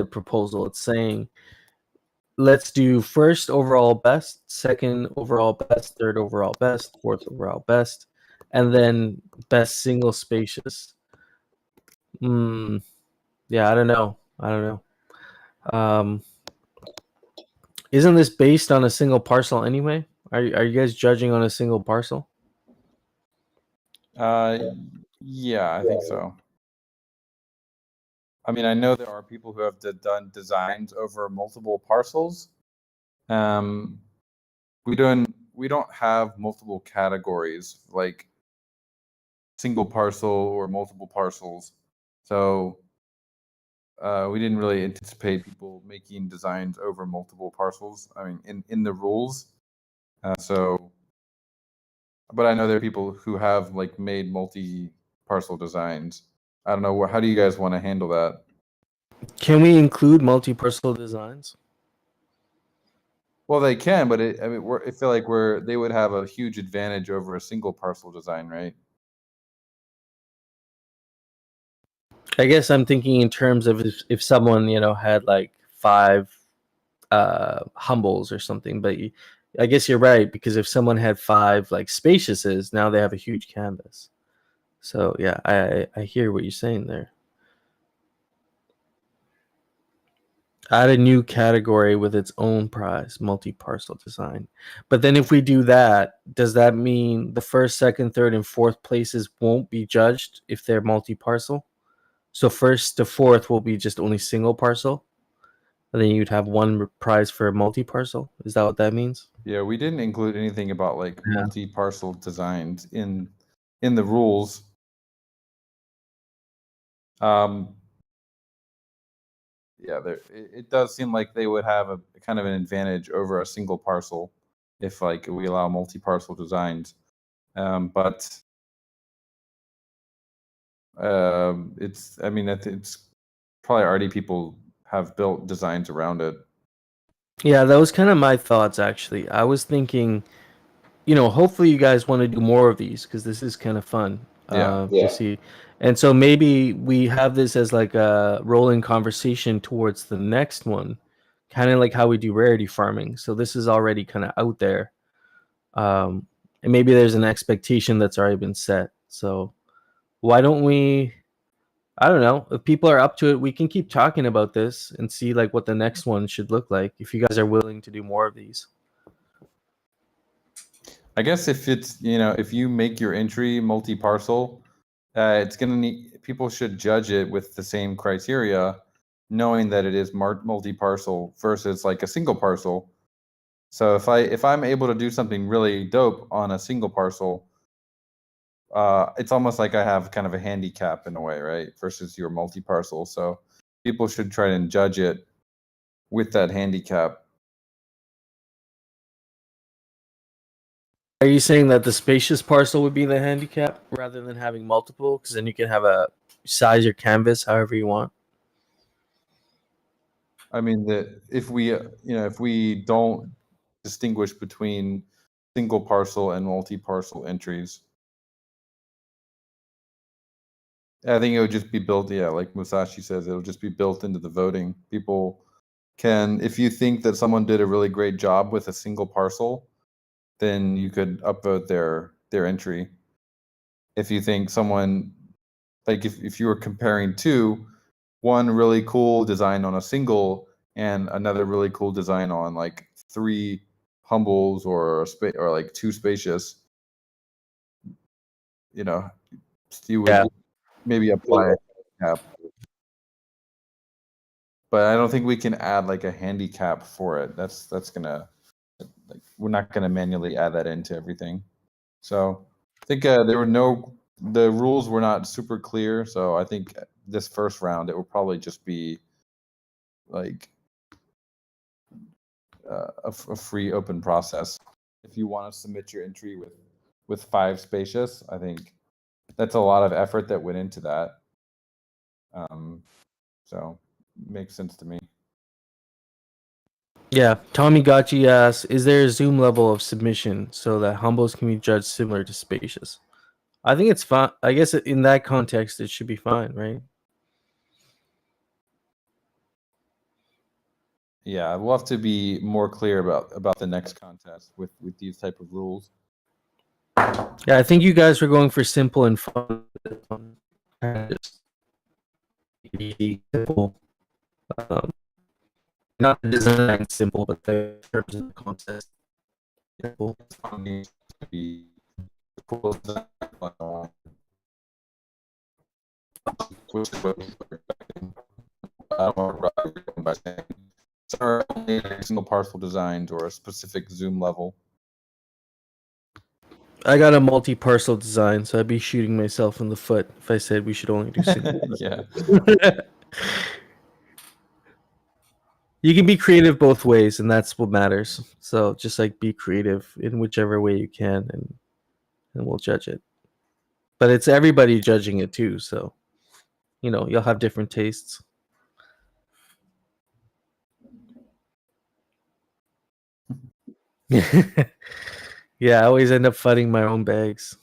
proposal. It's saying let's do first overall best, second overall best, third overall best, fourth overall best, and then best single spacious. Yeah, I don't know. Isn't this based on a single parcel anyway? Are you guys judging on a single parcel? Yeah, I think so. I mean, I know there are people who have done designs over multiple parcels. We don't have multiple categories like single parcel or multiple parcels. So we didn't really anticipate people making designs over multiple parcels. I mean, in the rules. But I know there are people who have like made multi-parcel designs. I don't know. How do you guys want to handle that? Can we include multi-parcel designs? Well, they can, but I feel like they would have a huge advantage over a single parcel design, right? I guess I'm thinking in terms of if someone had like 5 humbles or something, but I guess you're right, because if someone had 5 like spaciouses, now they have a huge canvas. So yeah, I hear what you're saying there. Add a new category with its own prize, multi-parcel design. But then if we do that, does that mean the first, second, third, and fourth places won't be judged if they're multi-parcel? So first to fourth will be just only single parcel, and then you'd have one prize for multi-parcel. Is that what that means? Yeah, we didn't include anything about like Yeah. multi-parcel designs in the rules. Yeah, it does seem like they would have a kind of an advantage over a single parcel if like we allow multi-parcel designs. But it's probably already people have built designs around it. Yeah, that was kind of my thoughts actually. I was thinking, hopefully you guys want to do more of these because this is kind of fun to see. And so maybe we have this as like a rolling conversation towards the next one, kind of like how we do rarity farming. So this is already kind of out there. And maybe there's an expectation that's already been set. So why don't we, I don't know, if people are up to it, we can keep talking about this and see like what the next one should look like if you guys are willing to do more of these. I guess if it's if you make your entry multi-parcel, it's gonna need people should judge it with the same criteria, knowing that it is multi-parcel versus like a single parcel. So if I'm able to do something really dope on a single parcel, it's almost like I have kind of a handicap in a way, right? Versus your multi-parcel. So people should try and judge it with that handicap. Are you saying that the spacious parcel would be the handicap rather than having multiple? Because then you can have a size your canvas however you want. I mean that if we don't distinguish between single parcel and multi-parcel entries, I think it would just be built. Yeah, like Musashi says, it'll just be built into the voting. People can, if you think that someone did a really great job with a single parcel, then you could upvote their entry. If you think someone, like if you were comparing two, one really cool design on a single and another really cool design on like 3 humbles or like 2 spacious, you would maybe apply a handicap. But I don't think we can add like a handicap for it. That's gonna, like, we're not gonna manually add that into everything. So I think the rules were not super clear. So I think this first round it will probably just be like a free open process. If you want to submit your entry with 5 spacious, I think that's a lot of effort that went into that. So makes sense to me. Yeah, Tommy Gotchi asks, is there a zoom level of submission so that humbles can be judged similar to spacious? I think it's fine. I guess in that context, it should be fine, right? Yeah, we'll have to be more clear about the next contest with these type of rules. Yeah, I think you guys were going for simple and fun. Just be simple. Um, not the design simple, but the terms of the contest simple. Needs to be cool design, which is what people are expecting. I don't want to rob everyone by saying, "Sir, only a single parcel designs or a specific zoom level." I got a multi-parcel design, so I'd be shooting myself in the foot if I said we should only do single. Yeah. You can be creative both ways, and that's what matters. So just like be creative in whichever way you can, and we'll judge it. But it's everybody judging it too, so you'll have different tastes. Yeah, I always end up fighting my own bags.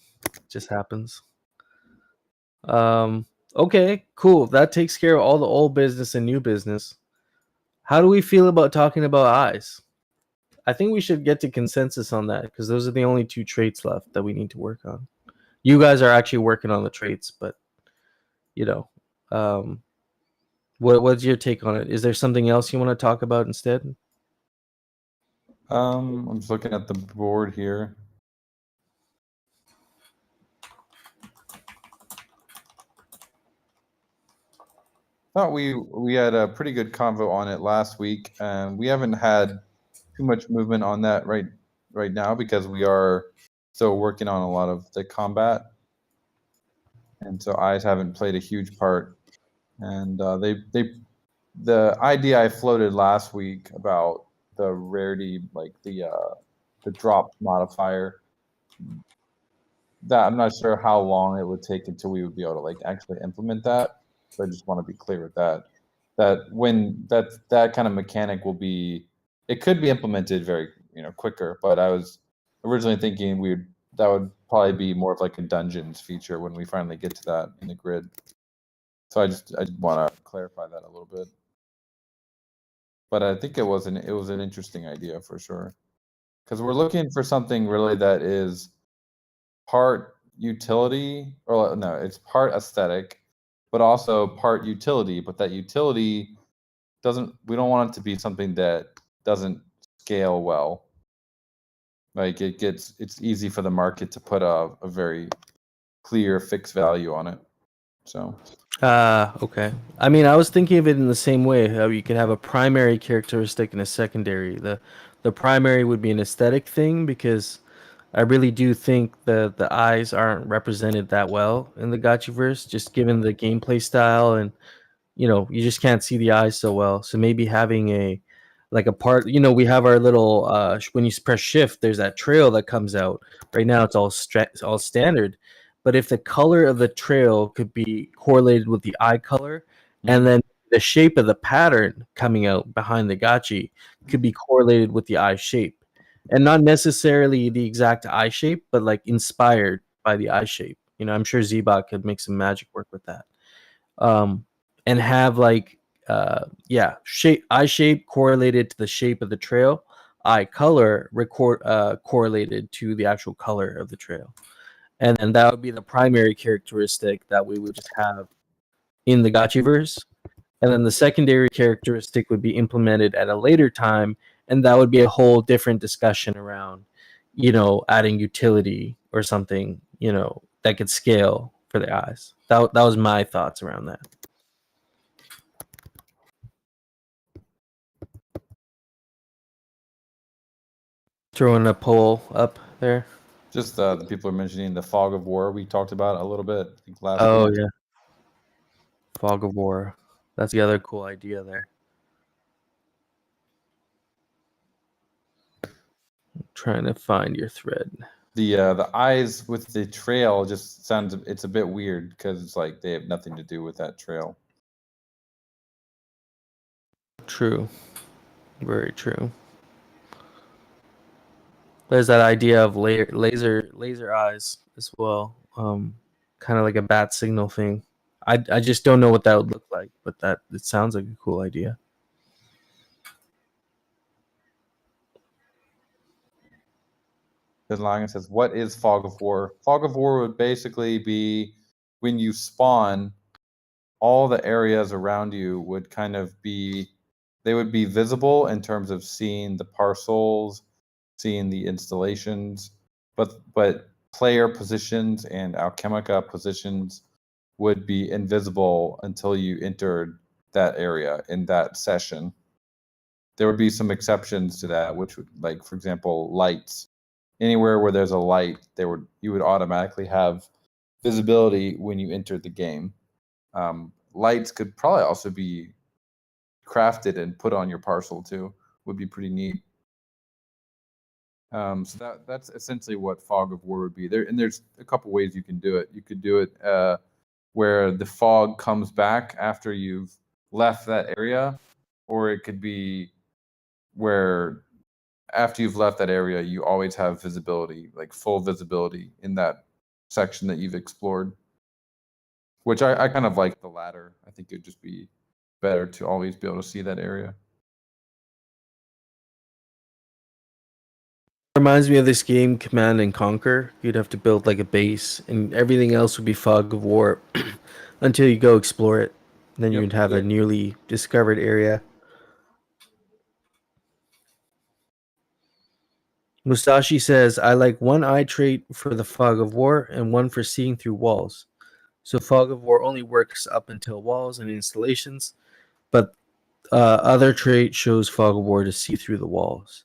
Just happens. Okay, cool. That takes care of all the old business and new business. How do we feel about talking about eyes? I think we should get to consensus on that because those are the only two traits left that we need to work on. You guys are actually working on the traits, but um, what's your take on it? Is there something else you want to talk about instead? I'm just looking at the board here. Thought we had a pretty good convo on it last week, and we haven't had too much movement on that right now because we are still working on a lot of the combat, and so eyes haven't played a huge part. And the idea I floated last week about the rarity, like the drop modifier, that I'm not sure how long it would take until we would be able to like actually implement that. So I just want to be clear with that. That when that kind of mechanic will be, it could be implemented very quicker. But I was originally thinking that would probably be more of like a dungeons feature when we finally get to that in the grid. So I just want to clarify that a little bit. But I think it was an interesting idea for sure, because we're looking for something really that is part utility, or no, it's part aesthetic, but also part utility. But that utility we don't want it to be something that doesn't scale well. Like it's easy for the market to put a very clear fixed value on it. So Okay. I mean, I was thinking of it in the same way. How you could have a primary characteristic and a secondary. The primary would be an aesthetic thing because I really do think the eyes aren't represented that well in the Gotchiverse, just given the gameplay style, and you just can't see the eyes so well. So maybe having a part, we have our little when you press shift, there's that trail that comes out. Right now it's all standard, but if the color of the trail could be correlated with the eye color, and then the shape of the pattern coming out behind the Gotchi could be correlated with the eye shape, and not necessarily the exact eye shape, but like inspired by the eye shape. I'm sure Zbot could make some magic work with that. And have like eye shape correlated to the shape of the trail, eye color correlated to the actual color of the trail, and then that would be the primary characteristic that we would just have in the Gotchiverse, and then the secondary characteristic would be implemented at a later time, and that would be a whole different discussion around adding utility or something that could scale for the eyes. That was my thoughts around that. Throwing a poll up there. just the people are mentioning the fog of war we talked about a little bit, I think, last Oh week. yeah, fog of war. That's the other cool idea there. I'm trying to find your thread. The eyes with the trail just sounds, it's a bit weird because it's like they have nothing to do with that trail. True, very true. There's that idea of laser eyes as well. Kind of like a bat signal thing. I just don't know what that would look like, but it sounds like a cool idea. Because Langan says, what is Fog of War? Fog of War would basically be when you spawn, all the areas around you would kind of be, they would be visible in terms of seeing the parcels, seeing the installations, but player positions and Alchemica positions would be invisible until you entered that area in that session. There would be some exceptions to that, which would, like, for example, lights. Anywhere where there's a light, you would automatically have visibility when you entered the game. Lights could probably also be crafted and put on your parcel too. Would be pretty neat. So that's essentially what Fog of War would be. There's a couple ways you can do it. You could do it where the fog comes back after you've left that area, or it could be where after you've left that area, you always have visibility, like full visibility in that section that you've explored. Which I kind of like the latter. I think it'd just be better to always be able to see that area. Reminds me of this game, Command and Conquer. You'd have to build like a base, and everything else would be Fog of War until you go explore it. Then Yep, you'd have a exactly. newly discovered area. Musashi says, I like one eye trait for the Fog of War and one for seeing through walls. So Fog of War only works up until walls and installations, but other trait shows Fog of War to see through the walls.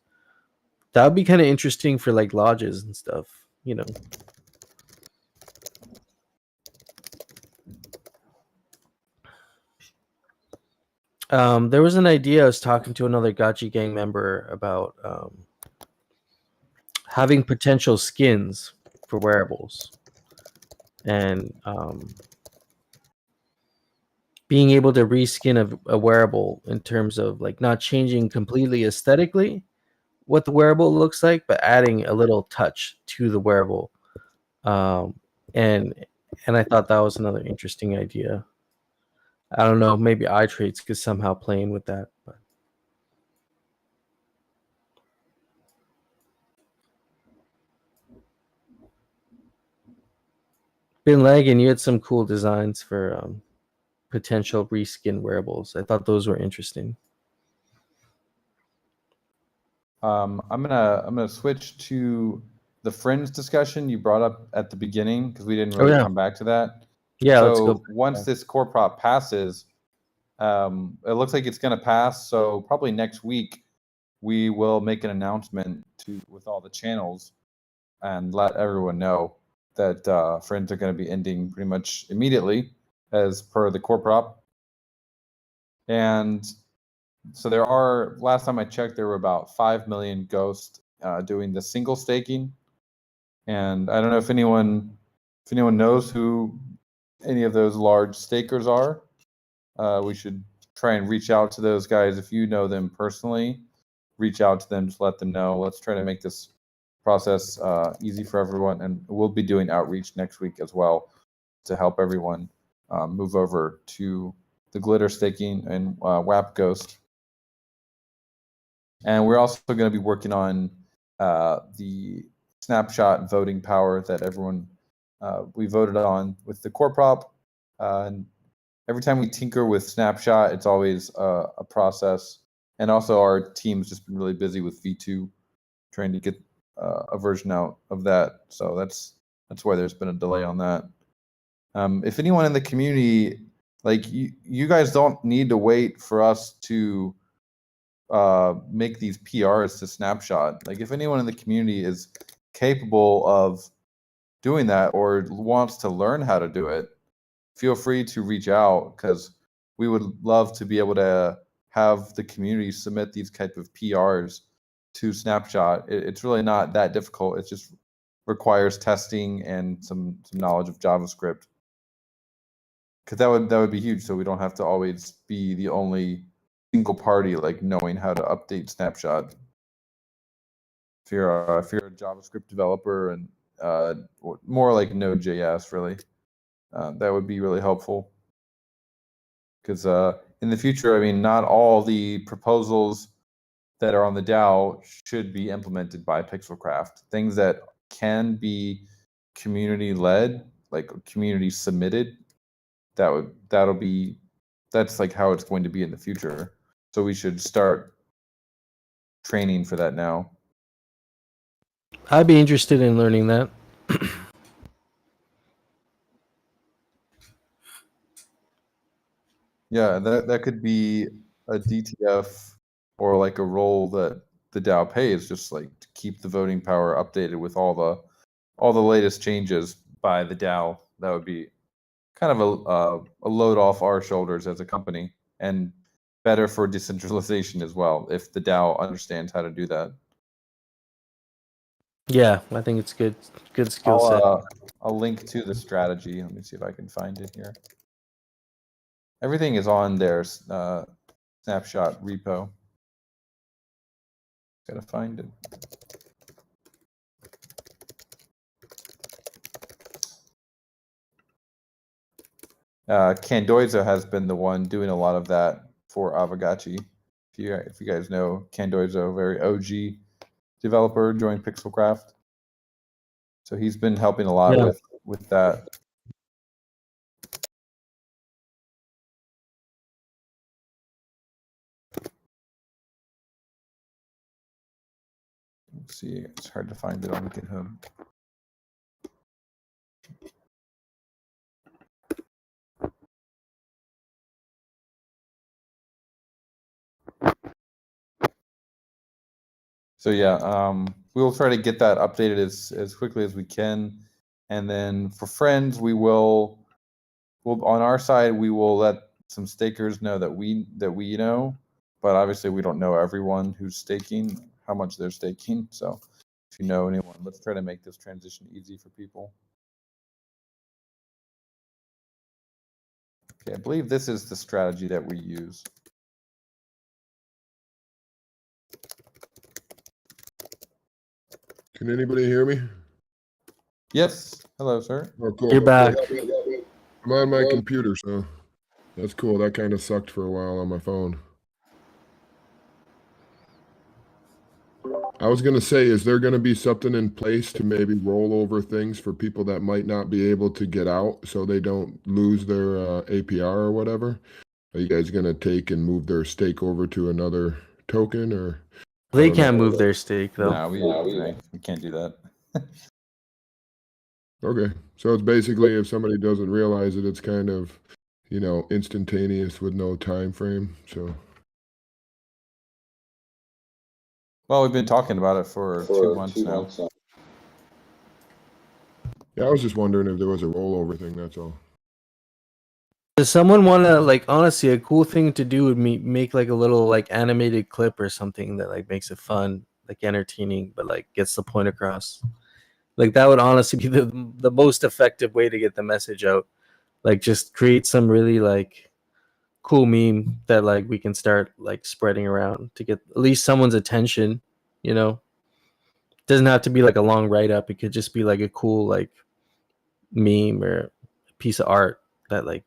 That would be kind of interesting for like lodges and stuff, you know. There was an idea. I was talking to another Gotchi gang member about having potential skins for wearables, and being able to reskin a wearable in terms of like not changing completely aesthetically what the wearable looks like, but adding a little touch to the wearable. And I thought that was another interesting idea. I don't know, maybe eye traits could somehow play in with that. But Bin Laden, you had some cool designs for potential reskin wearables. I thought those were interesting. I'm gonna switch to the Friends discussion you brought up at the beginning because we didn't really come back to that. Yeah, let's So go. once this core prop passes, it looks like it's gonna pass. So probably next week we will make an announcement with all the channels and let everyone know that Friends are going to be ending pretty much immediately as per the core prop. And so there are, last time I checked, there were about 5 million ghosts doing the single staking. And I don't know if anyone knows who any of those large stakers are. We should try and reach out to those guys. If you know them personally, reach out to them, just let them know. Let's try to make this process easy for everyone, and we'll be doing outreach next week as well to help everyone move over to the glitter staking and WAP Ghost. And we're also going to be working on the snapshot voting power that everyone we voted on with the core prop. And every time we tinker with snapshot, it's always a process. And also our team's just been really busy with V2 trying to get a version out of that. So that's why there's been a delay on that. If anyone in the community, like you guys don't need to wait for us to make these PRs to snapshot. Like if anyone in the community is capable of doing that or wants to learn how to do it, feel free to reach out because we would love to be able to have the community submit these type of PRs to Snapshot. It's really not that difficult. It just requires testing and some knowledge of JavaScript. Because that would be huge. So we don't have to always be the only single party like knowing how to update Snapshot. If you're a JavaScript developer and more like Node.js, really, that would be really helpful. Because in the future, I mean, not all the proposals that are on the DAO should be implemented by Pixelcraft. Things that can be community led, like community submitted, that's like how it's going to be in the future. So we should start training for that now. I'd be interested in learning that. Yeah, that could be a DTF or like a role that the DAO pays, just like to keep the voting power updated with all the latest changes by the DAO. That would be kind of a load off our shoulders as a company, and better for decentralization as well if the DAO understands how to do that. Yeah, I think it's good skill set. I'll link to the strategy. Let me see if I can find it here. Everything is on their snapshot repo. Gotta find it. Candoizo has been the one doing a lot of that for Aavegotchi. If you guys know Candoizo, very OG developer, joined Pixelcraft. So he's been helping a lot with that. Let's see, it's hard to find it on GitHub. So yeah, we'll try to get that updated as quickly as we can, and then for friends, we'll on our side we will let some stakers know that we know, but obviously we don't know everyone who's staking, how much they're staking. So if you know anyone, let's try to make this transition easy for people. Okay, I believe this is the strategy that we use. Can anybody hear me? Yes. Hello, sir. Oh, cool. You're back. I'm on my computer, so that's cool. That kind of sucked for a while on my phone. I was going to say, is there going to be something in place to maybe roll over things for people that might not be able to get out so they don't lose their APR or whatever? Are you guys going to take and move their stake over to another token, or? They can't move their stake though. No, we can't do that. Okay, so it's basically if somebody doesn't realize it, it's kind of, instantaneous with no time frame. So. Well, we've been talking about it for 2 months now. Yeah, I was just wondering if there was a rollover thing. That's all. Does someone want to, honestly, a cool thing to do would make like a little animated clip or something that makes it fun, entertaining, but gets the point across. That would honestly be the most effective way to get the message out. Just create some really cool meme that we can start spreading around to get at least someone's attention. It doesn't have to be a long write up. It could just be a cool meme or piece of art that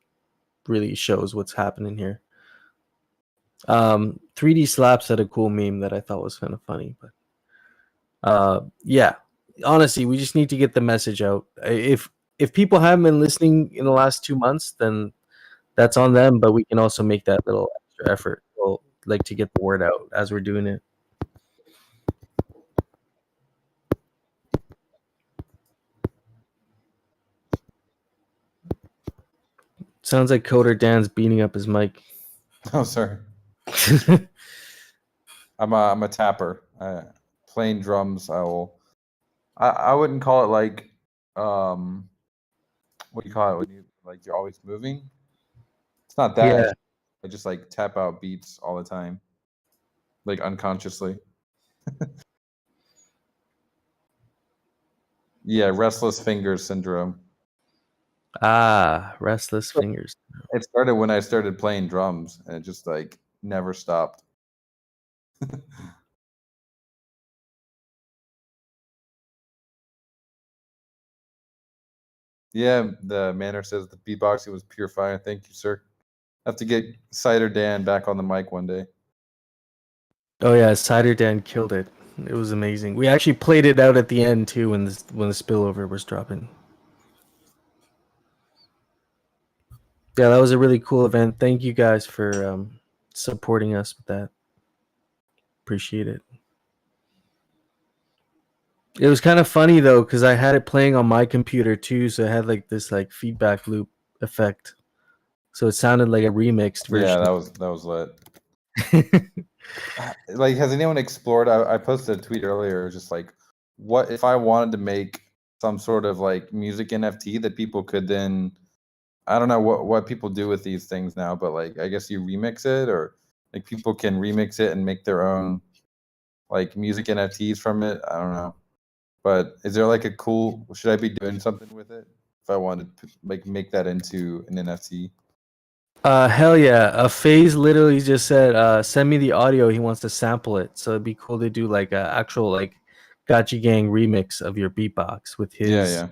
really shows what's happening here. 3D Slaps had a cool meme that I thought was kind of funny, but yeah, honestly, we just need to get the message out. If people haven't been listening in the last 2 months, then that's on them, but we can also make that little extra effort to get the word out as we're doing it. Sounds like Coder Dan's beating up his mic. Oh, sorry. I'm a tapper. Playing drums. I wouldn't call it what do you call it when you're always moving? It's not that. Yeah. I just tap out beats all the time, unconsciously. Yeah, restless fingers syndrome. Restless fingers. It started when I started playing drums, and it just never stopped. Yeah, the Manor says the beatboxing was pure fire. Thank you, sir. Have to get Cider Dan back on the mic one day. Oh yeah, Cider Dan killed it. It was amazing. We actually played it out at the end too when the spillover was dropping. Yeah, that was a really cool event. Thank you guys for supporting us with that. Appreciate it. It was kind of funny though because I had it playing on my computer too, so it had like this like feedback loop effect. So it sounded like a remixed version. Yeah, that was lit. Like, has anyone explored? I posted a tweet earlier, just like, what if I wanted to make some sort of like music NFT that people could then, I don't know what people do with these things now, but like, I guess you remix it, or like people can remix it and make their own like music NFTs from it. I don't know, but is there like a cool? Should I be doing something with it if I wanted to make that into an NFT? Hell yeah. FaZe literally just said, send me the audio. He wants to sample it. So it'd be cool to do like a actual like Gotchi Gang remix of your beatbox with his.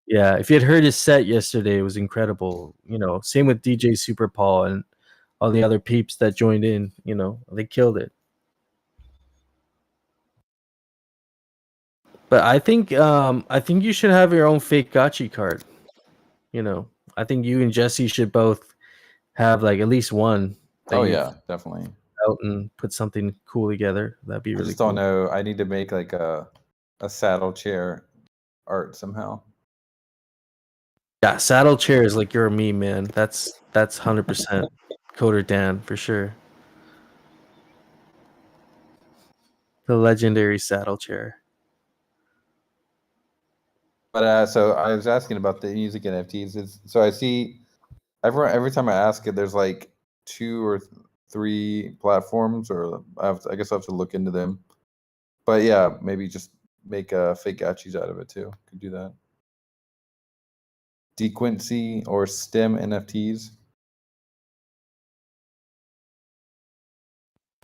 Yeah. If you had heard his set yesterday, it was incredible. You know, same with DJ Super Paul and all the other peeps that joined in. You know, they killed it. But I think you should have your own fake Gotchi card. You know, I think you and Jesse should both have like at least one. Oh yeah, definitely. Out and put something cool together. That'd be really I just cool. don't know. I need to make like a saddle chair art somehow. Yeah, saddle chair is like you're a meme, man. That's 100% Coder Dan for sure. The legendary saddle chair. But so I was asking about the music NFTs. So I see every time I ask it, there's like 2 or 3 platforms, or I guess I have to look into them. But yeah, maybe just make fake gachis out of it too. Could do that. Dequency or STEM NFTs.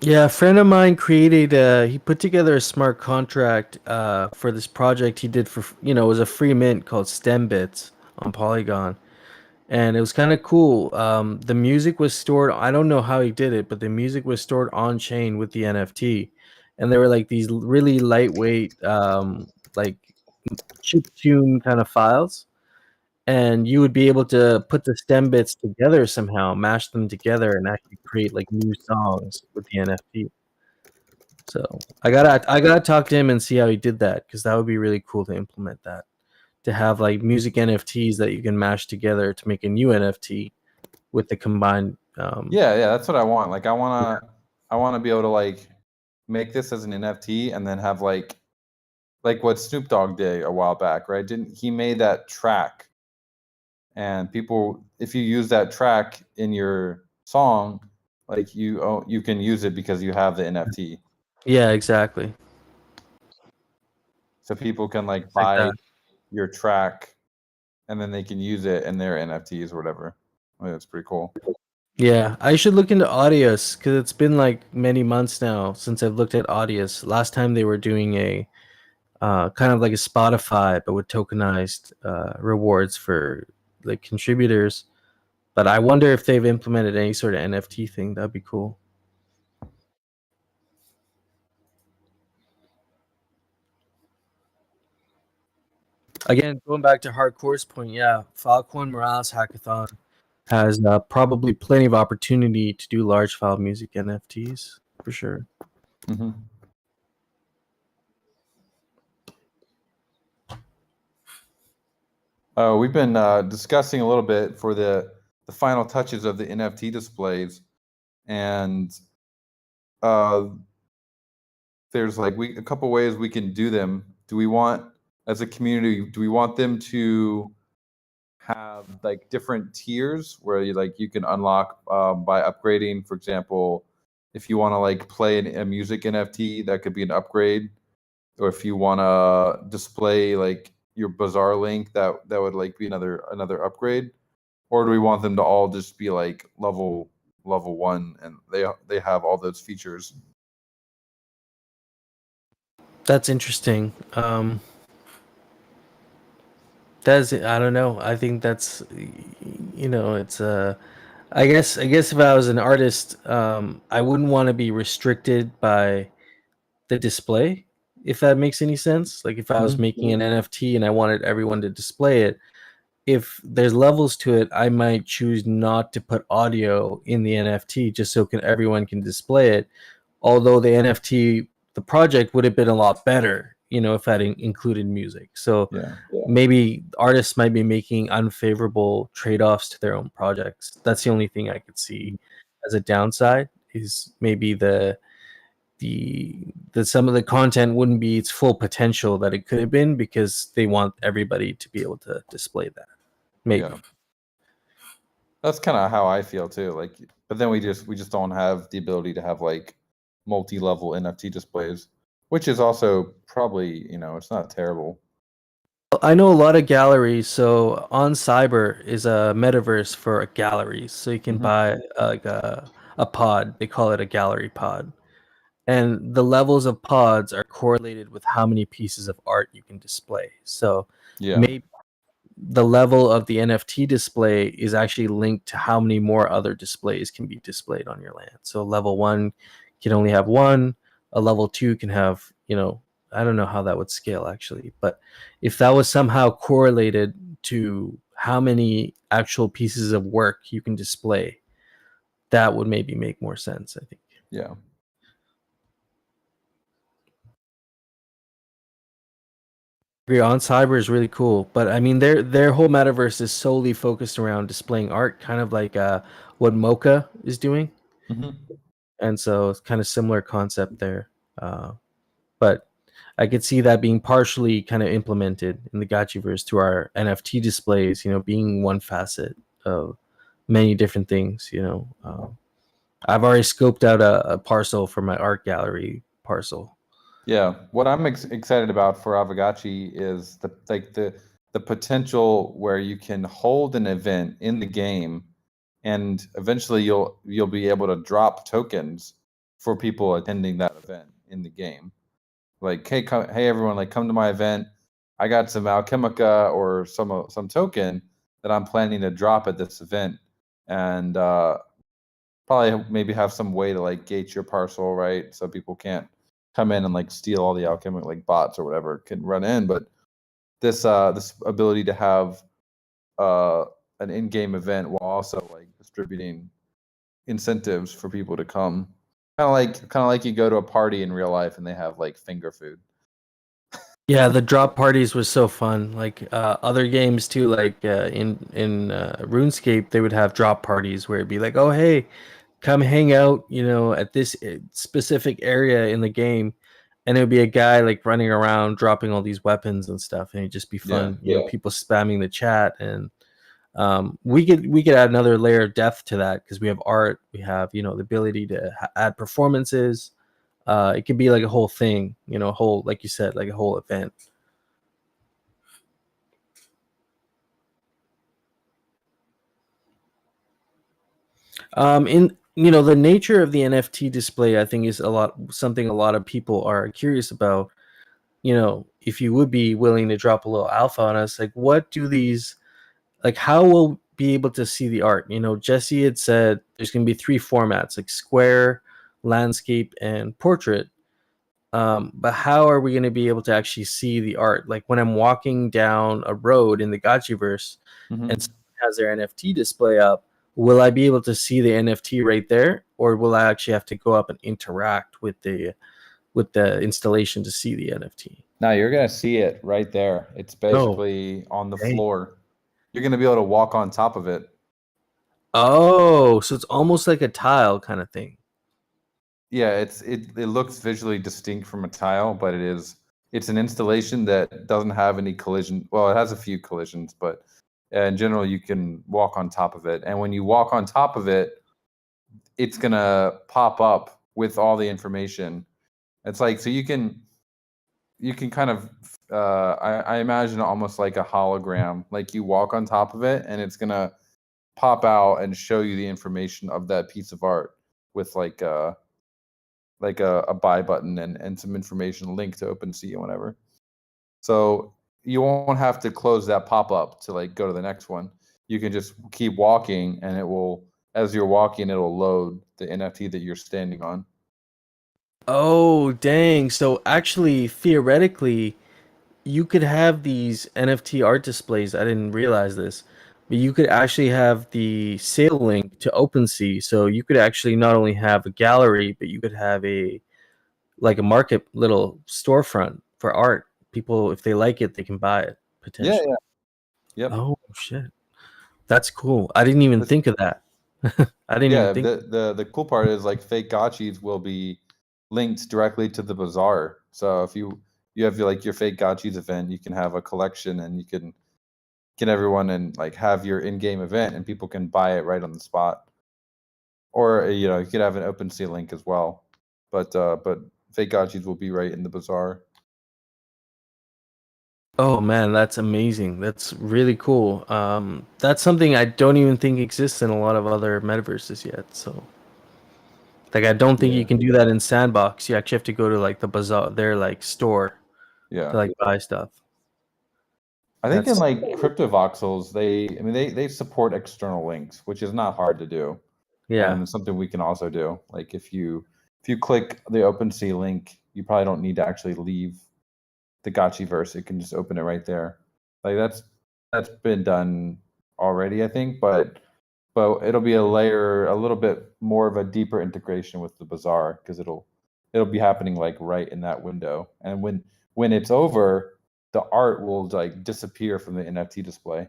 Yeah, a friend of mine created he put together a smart contract for this project he did for, you know, it was a free mint called STEM Bits on Polygon. And it was kind of cool. The music was stored, I don't know how he did it, but the music was stored on chain with the NFT. And there were like these really lightweight like chip tune kind of files. And you would be able to put the stem bits together somehow, mash them together, and actually create like new songs with the NFT. So I gotta talk to him and see how he did that, because that would be really cool to implement that, to have like music NFTs that you can mash together to make a new NFT with the combined. Yeah, that's what I want. Like I wanna be able to like make this as an NFT and then have like what Snoop Dogg did a while back, right? Didn't he made that track? And people, if you use that track in your song, like you can use it because you have the NFT. Yeah, exactly. So people can like buy your track, and then they can use it in their NFTs or whatever. I mean, that's pretty cool. Yeah, I should look into Audius, because it's been like many months now since I've looked at Audius. Last time they were doing a kind of like a Spotify, but with tokenized rewards for like contributors. But I wonder if they've implemented any sort of NFT thing. That'd be cool. Again, going back to Hardcore's point, yeah, Filecoin Morales Hackathon has probably plenty of opportunity to do large file music NFTs for sure. Mm-hmm. We've been discussing a little bit for the final touches of the NFT displays, and there's like a couple ways we can do them. Do we want, as a community, do we want them to have like different tiers where you can unlock by upgrading? For example, if you want to like play a music NFT, that could be an upgrade. Or if you want to display like your Bazaar link, that would like be another upgrade. Or do we want them to all just be like level 1 and they have all those features? That's interesting. That's, I don't know. I think that's, you know, it's I guess if I was an artist, I wouldn't want to be restricted by the display. if that makes any sense. Like if I was Mhm. making an NFT and I wanted everyone to display it, if there's levels to it, I might choose not to put audio in the NFT just so everyone can display it. Although the NFT, the project would have been a lot better, if that included music. So Yeah. maybe artists might be making unfavorable trade-offs to their own projects. That's the only thing I could see as a downside, is maybe the some of the content wouldn't be its full potential that it could have been because they want everybody to be able to display that. Maybe. Yeah. That's kind of how I feel too. Like, but then we just don't have the ability to have like multi-level NFT displays, which is also probably, it's not terrible. I know a lot of galleries. So on Cyber is a metaverse for galleries. So you can Mhm. buy like a pod. They call it a gallery pod. And the levels of pods are correlated with how many pieces of art you can display. So Yeah. maybe the level of the NFT display is actually linked to how many more other displays can be displayed on your land. So level 1 can only have one, a level 2 can have, I don't know how that would scale actually, but if that was somehow correlated to how many actual pieces of work you can display, that would maybe make more sense, I think. Yeah. On Cyber is really cool, but I mean their whole metaverse is solely focused around displaying art, kind of like what Mocha is doing, Mhm. and so it's kind of similar concept there. But I could see that being partially kind of implemented in the Gachiverse through our NFT displays, being one facet of many different things. I've already scoped out a parcel for my art gallery parcel. Yeah, what I'm excited about for Aavegotchi is the potential where you can hold an event in the game, and eventually you'll be able to drop tokens for people attending that event in the game. Like, hey everyone, like come to my event. I got some Alchemica or some token that I'm planning to drop at this event, and probably maybe have some way to like gate your parcel, right? So people can't come in and like steal all the alchemic like bots or whatever can run in. But this ability to have uh an in-game event while also like distributing incentives for people to come. Kind of like you go to a party in real life and they have like finger food. Yeah, the drop parties was so fun. Like other games too, like in RuneScape, they would have drop parties where it'd be like, "Oh, hey, come hang out, at this specific area in the game," and it would be a guy like running around dropping all these weapons and stuff, and it'd just be fun. People spamming the chat, and we could add another layer of depth to that because we have art, we have the ability to add performances. It could be like a whole thing, a whole, like you said, like a whole event. In the nature of the NFT display, I think is something a lot of people are curious about. If you would be willing to drop a little alpha on us, like what do these, like how we'll be able to see the art? Jesse had said there's going to be 3 formats, like square, landscape, and portrait. But how are we going to be able to actually see the art? Like when I'm walking down a road in the Gachiverse Mhm. and someone has their NFT display up, will I be able to see the NFT right there, or will I actually have to go up and interact with the installation to see the NFT? Now you're gonna see it right there. It's basically on the floor. You're gonna be able to walk on top of it. Oh, so it's almost like a tile kind of thing. Yeah, it looks visually distinct from a tile, but it's an installation that doesn't have any collision. Well, it has a few collisions, but in general, you can walk on top of it. And when you walk on top of it, it's gonna pop up with all the information. It's like so you can kind of I imagine almost like a hologram. Like you walk on top of it, and it's gonna pop out and show you the information of that piece of art with like a buy button and some information linked to OpenSea and whatever. So you won't have to close that pop-up to like go to the next one. You can just keep walking and it will, as you're walking, it'll load the NFT that you're standing on. Oh, dang. So actually, theoretically, you could have these NFT art displays. I didn't realize this, but you could actually have the sale link to OpenSea. So you could actually not only have a gallery, but you could have a like a market little storefront for art. People, if they like it, they can buy it Yeah, potentially. yeah. Yep. Oh shit, that's cool. I didn't even This- think of that. I didn't even yeah, think. the cool part is like fake gotchis will be linked directly to the bazaar. So if you have like your fake gotchis event, you can have a collection and you can get everyone and like have your in-game event and people can buy it right on the spot. Or you could have an OpenSea link as well. But fake gotchis will be right in the bazaar. Oh man, that's amazing. That's really cool. That's something I don't even think exists in a lot of other metaverses yet. So, like, I don't think Yeah. you can do that in Sandbox. You actually have to go to like the bazaar, their like store Yeah. to like buy stuff. I think in That's like cryptovoxels, they support external links, which is not hard to do. yeah. And it's something we can also do. Like if you click the OpenSea link, you probably don't need to actually leave the Gotchiverse. It can just open it right there. Like that's been done already, I think, but it'll be a layer, a little bit more of a deeper integration with the bazaar because it'll be happening like right in that window. And when it's over, the art will like disappear from the NFT display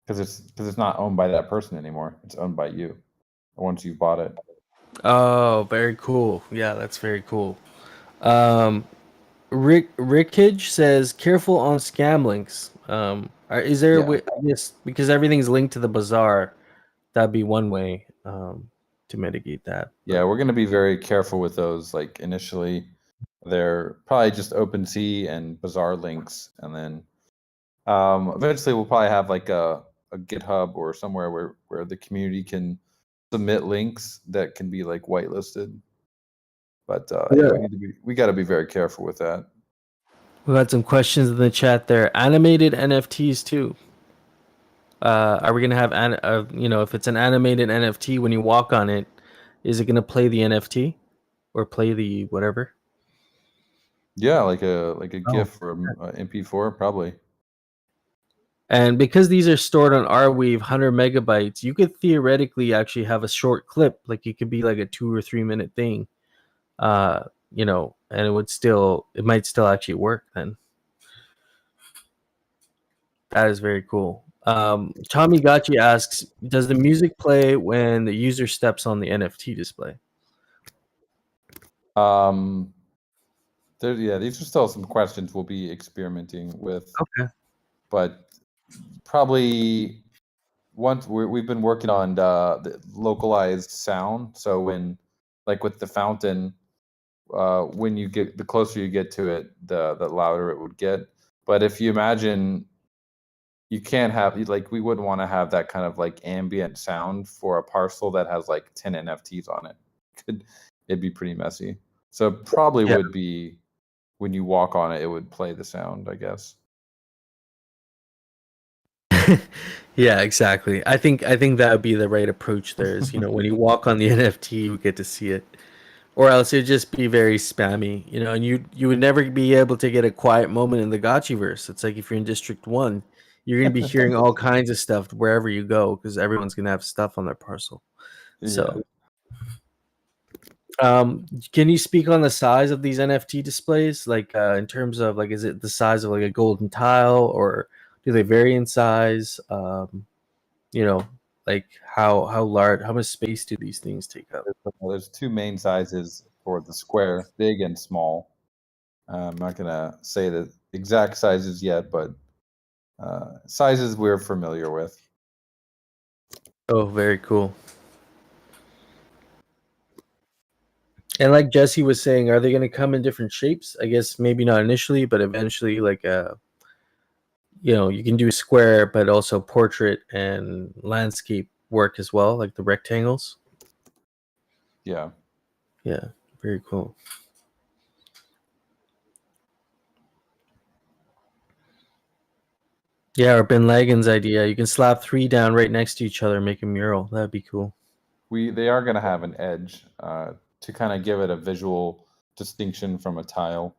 because it's not owned by that person anymore. It's owned by you once you've bought it. Oh, very cool. Yeah, that's very cool. Um, Rickage says, "Careful on scam links." Is there a Yeah. way? Yes, because everything's linked to the bazaar. That'd be one way to mitigate that. Yeah, we're going to be very careful with those. Like initially, they're probably just OpenSea and Bazaar links, and then eventually we'll probably have like a GitHub or somewhere where the community can submit links that can be like whitelisted. But yeah, we got to be very careful with that. We got some questions in the chat there. Animated NFTs too. Are we gonna have if it's an animated NFT when you walk on it, is it gonna play the NFT or play the whatever? Yeah, like a Oh. GIF or a MP4 probably. And because these are stored on Arweave, 100 megabytes, you could theoretically actually have a short clip, like it could be like a 2 or 3 minute thing, and it might still actually work then. That is very cool. Tamigotchi asks, does the music play when the user steps on the NFT display? These are still some questions we'll be experimenting with. Okay. But probably once we've been working on the localized sound. So when, like with the fountain, when you get the closer you get to it, the louder it would get. But if you imagine, you can't have like we wouldn't want to have that kind of like ambient sound for a parcel that has like 10 NFTs on it. It'd be pretty messy. So probably Yeah. would be when you walk on it, it would play the sound, I guess. Yeah, exactly. I think that would be the right approach there is, when you walk on the NFT, you get to see it. Or else it'd just be very spammy, and you would never be able to get a quiet moment in the Gotchiverse. It's like if you're in District 1, you're going to be hearing all kinds of stuff wherever you go because everyone's going to have stuff on their parcel. So, can you speak on the size of these NFT displays? Like, in terms of like, is it the size of like a golden tile, or do they vary in size? Like how large, how much space do these things take up? There's two main sizes for the square, big and small. I'm not gonna say the exact sizes yet, but sizes we're familiar with. Oh, very cool. And like Jesse was saying, are they going to come in different shapes? I guess maybe not initially, but eventually, like you can do square, but also portrait and landscape work as well, like the rectangles. Yeah. Yeah, very cool. Yeah, or Ben Lagan's idea. You can slap 3 down right next to each other, and make a mural. That'd be cool. They are gonna have an edge to kind of give it a visual distinction from a tile.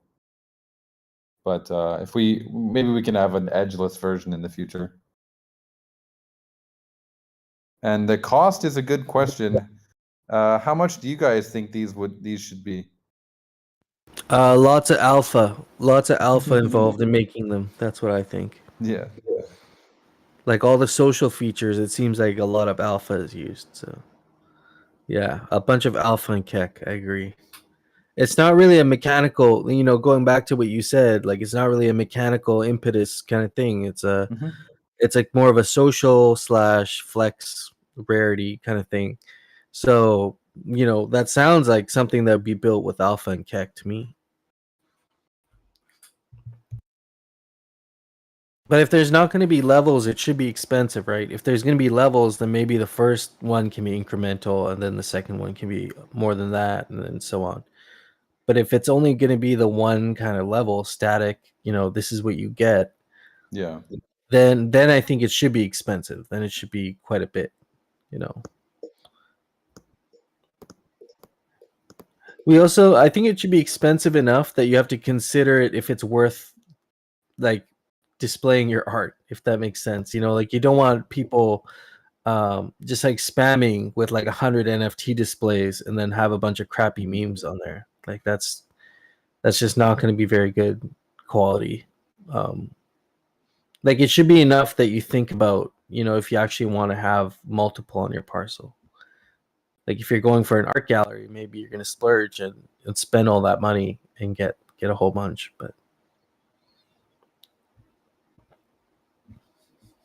But if maybe we can have an edgeless version in the future. And the cost is a good question. How much do you guys think these should be? Lots of alpha involved in making them. That's what I think. Yeah. Like all the social features, it seems like a lot of alpha is used. So yeah, a bunch of alpha and kek. I agree. It's not really a mechanical, going back to what you said, like it's not really a mechanical impetus kind of thing. It's like more of a social / flex rarity kind of thing. So, that sounds like something that would be built with alpha and kek to me. But if there's not going to be levels, it should be expensive, right? If there's going to be levels, then maybe the first one can be incremental and then the second one can be more than that and then so on. But if it's only going to be the one kind of level, static, this is what you get. Yeah. Then I think it should be expensive. Then it should be quite a bit, I think it should be expensive enough that you have to consider it if it's worth like displaying your art, if that makes sense. Like you don't want people just like spamming with like 100 NFT displays and then have a bunch of crappy memes on there. Like that's just not going to be very good quality. Like it should be enough that you think about, if you actually want to have multiple on your parcel. Like if you're going for an art gallery, maybe you're going to splurge and spend all that money and get a whole bunch. But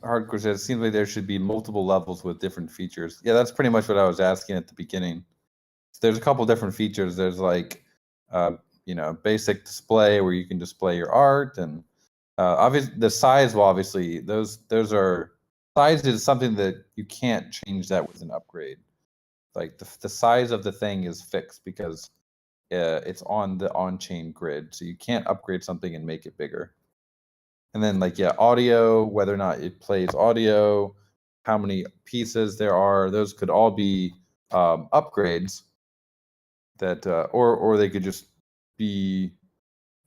Hardcore says, it seems like there should be multiple levels with different features. Yeah, that's pretty much what I was asking at the beginning. There's a couple different features. There's like, basic display where you can display your art, and obviously the size will obviously those are size is something that you can't change that with an upgrade. Like the size of the thing is fixed because it's on the on-chain grid, so you can't upgrade something and make it bigger. And then audio, whether or not it plays audio, how many pieces there are, those could all be upgrades that or they could just be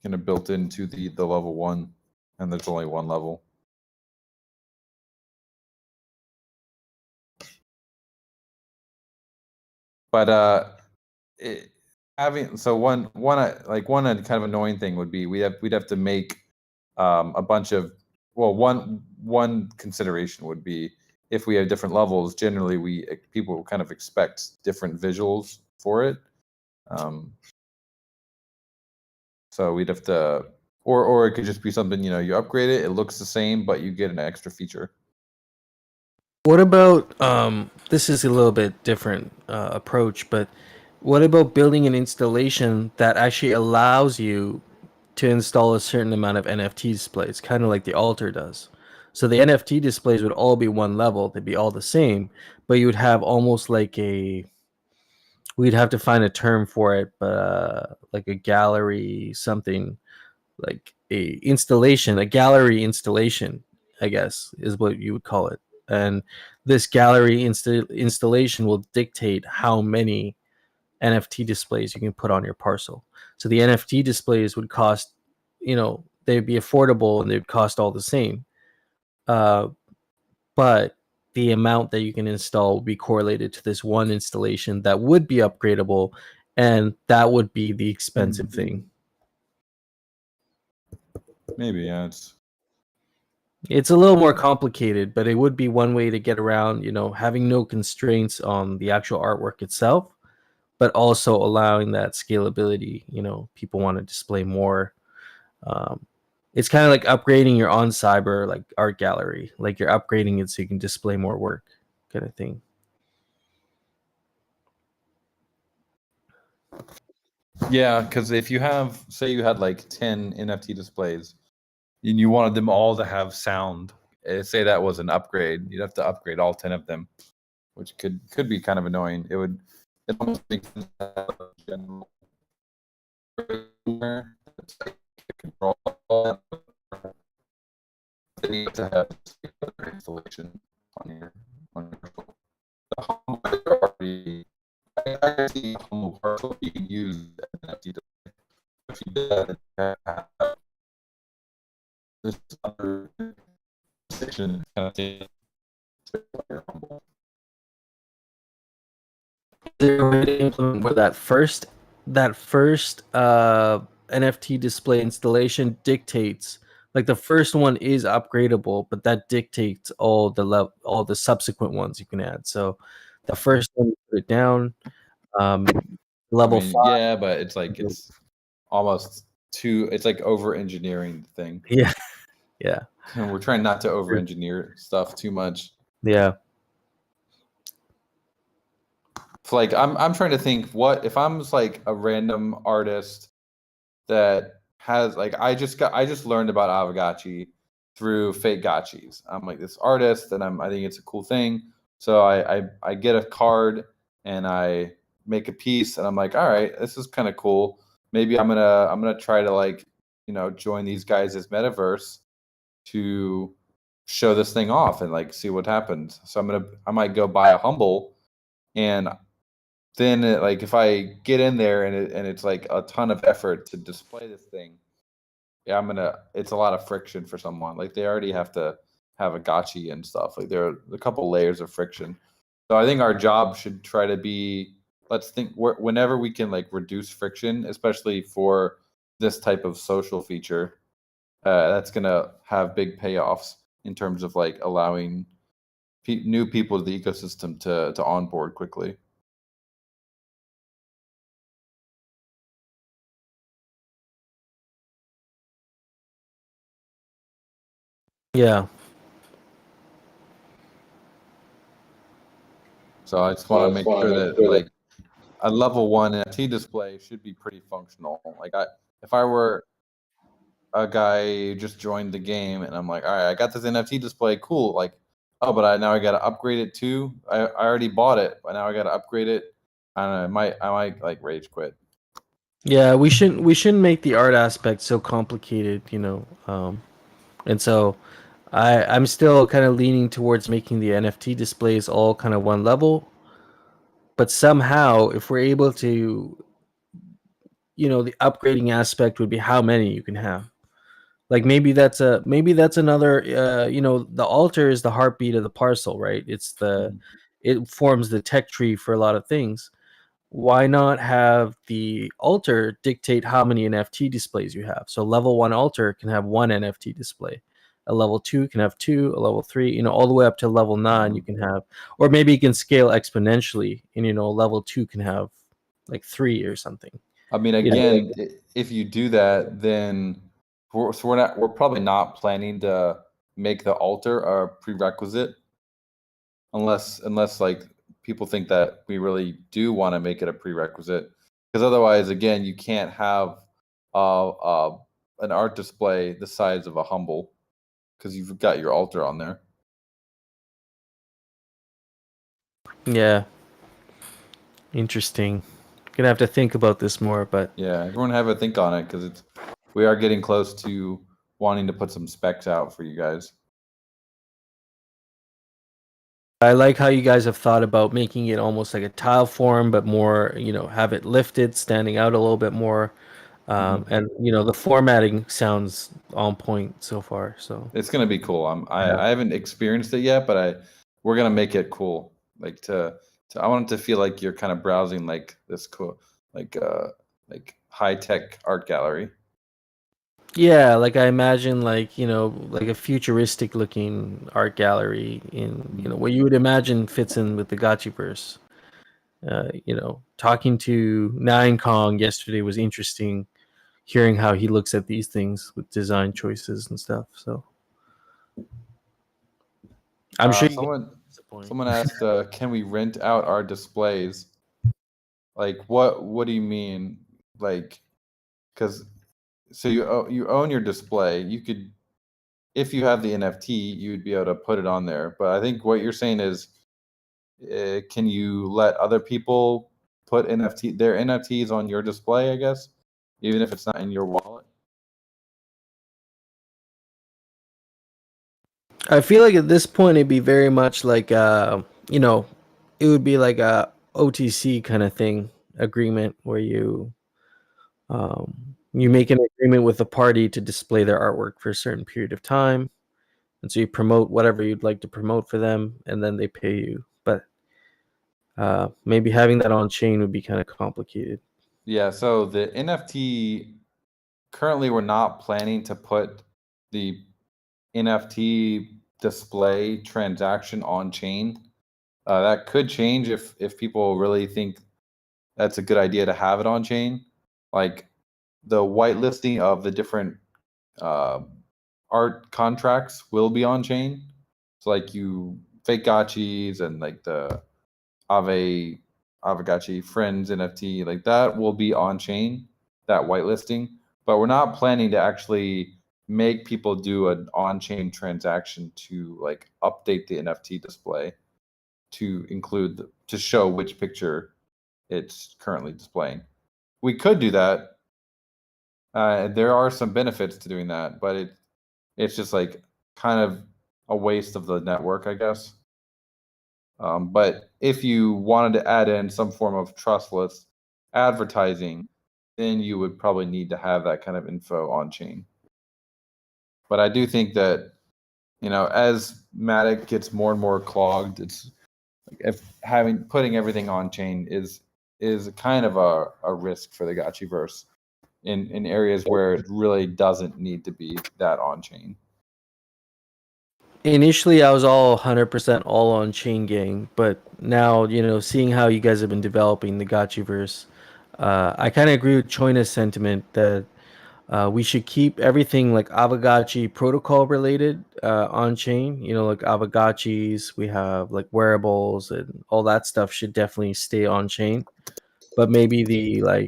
kind of built into the level 1, and there's only one level. But one kind of annoying thing would be we'd have to make a bunch of one consideration would be if we have different levels. Generally, people kind of expect different visuals for it. So we'd have to, or it could just be something you upgrade it, it looks the same, but you get an extra feature. what about this is a little bit different approach, but what about building an installation that actually allows you to install a certain amount of NFT displays, kind of like the altar does? So the NFT displays would all be one level, they'd be all the same, but you would have almost like we'd have to find a term for it, but like a gallery something, like a gallery installation, I guess is what you would call it. And this gallery installation will dictate how many NFT displays you can put on your parcel. So the NFT displays would cost, they'd be affordable and they'd cost all the same. But the amount that you can install will be correlated to this one installation that would be upgradable, and that would be the expensive thing. Maybe, yeah. It's a little more complicated, but it would be one way to get around, having no constraints on the actual artwork itself, but also allowing that scalability. People want to display more. It's kind of like upgrading your on cyber like art gallery, like you're upgrading it so you can display more work, kind of thing. Yeah, because if you say you had like 10 NFT displays and you wanted them all to have sound, say that was an upgrade, you'd have to upgrade all 10 of them, which could be kind of annoying. It almost makes sense to have a general control. You need to have installation on your the hardware already I can see humble parcel you can use NFT to if you did that, this other section kind of thing. They're ready to implement where that first NFT display installation dictates, like the first one is upgradable, but that dictates all the subsequent ones you can add. So the first one you put it down, I level mean, 5. yeah, but it's like it's almost too. It's like over engineering the thing. Yeah, yeah, And we're trying not to over engineer stuff too much. yeah. It's like I'm trying to think what if I'm just like a random artist that has like I just learned about Aavegotchi through fake gotchis. I'm like this artist and I think it's a cool thing. So I get a card and I make a piece and I'm like, all right, this is kind of cool. Maybe I'm gonna try to like, join these guys as metaverse to show this thing off and like see what happens. So I might go buy a humble and then like if I get in there and it's like a ton of effort to display this thing, yeah, it's a lot of friction for someone. Like they already have to have a gotchi and stuff. Like there are a couple layers of friction. So I think our job should try to be, let's think whenever we can like reduce friction, especially for this type of social feature, that's gonna have big payoffs in terms of like allowing new people to the ecosystem to onboard quickly. Yeah. So I just want to make sure that like a level 1 NFT display should be pretty functional. Like if I were a guy who just joined the game and I'm like, all right, I got this NFT display, cool. Like, oh, but now I got to upgrade it too. I already bought it, but now I got to upgrade it. I don't know. I might like rage quit. Yeah, we shouldn't make the art aspect so complicated, and so I'm still kind of leaning towards making the NFT displays all kind of one level. But somehow, if we're able to, the upgrading aspect would be how many you can have. Like maybe that's another. The altar is the heartbeat of the parcel, right? It forms the tech tree for a lot of things. Why not have the altar dictate how many NFT displays you have? So level 1 altar can have 1 NFT display. A level 2 can have 2, a level 3, all the way up to level 9 you can have, or maybe you can scale exponentially and level 2 can have like 3 or something. I mean, again, if you do that, then we're probably not planning to make the altar a prerequisite unless like people think that we really do want to make it a prerequisite, because otherwise, again, you can't have an art display the size of a humble because you've got your altar on there. Yeah. Interesting. Gonna have to think about this more, but Yeah, everyone have a think on it because we are getting close to wanting to put some specs out for you guys. I like how you guys have thought about making it almost like a tile form, but more, have it lifted, standing out a little bit more. And the formatting sounds on point so far. So it's gonna be cool. I haven't experienced it yet, but we're gonna make it cool. Like I want it to feel like you're kind of browsing like this cool like high tech art gallery. yeah, like I imagine like like a futuristic looking art gallery in what you would imagine fits in with the Gotchiverse. Talking to Nine Kong yesterday was interesting. Hearing how he looks at these things with design choices and stuff. So I'm sure someone asked, can we rent out our displays? Like what do you mean? Like, because so you own your display. You could, if you have the NFT, you would be able to put it on there. But I think what you're saying is, can you let other people put their NFTs on your display? I guess, even if it's not in your wallet. I feel like at this point it'd be very much like it would be like OTC kind of thing agreement where you make an agreement with a party to display their artwork for a certain period of time, and so you promote whatever you'd like to promote for them, and then they pay you. But maybe having that on chain would be kind of complicated. Yeah, so the NFT, currently we're not planning to put the NFT display transaction on chain. That could change if people really think that's a good idea to have it on chain. Like the whitelisting of the different art contracts will be on chain. So like you fake gotchis and like the Aavegotchi Friends NFT, like that will be on chain, that whitelisting. But we're not planning to actually make people do an on-chain transaction to like update the NFT display to include to show which picture it's currently displaying. We could do that. There are some benefits to doing that, but it's just like kind of a waste of the network, I guess. But if you wanted to add in some form of trustless advertising, then you would probably need to have that kind of info on chain. But I do think that, as Matic gets more and more clogged, it's like if putting everything on chain is kind of a risk for the Gotchiverse in areas where it really doesn't need to be that on chain. Initially, I was all 100% all on chain gang, but now, seeing how you guys have been developing the Gotchiverse, I kind of agree with Choina's sentiment that we should keep everything like Aavegotchi protocol related on chain. Like Aavegotchis, we have like wearables and all that stuff should definitely stay on chain. But maybe the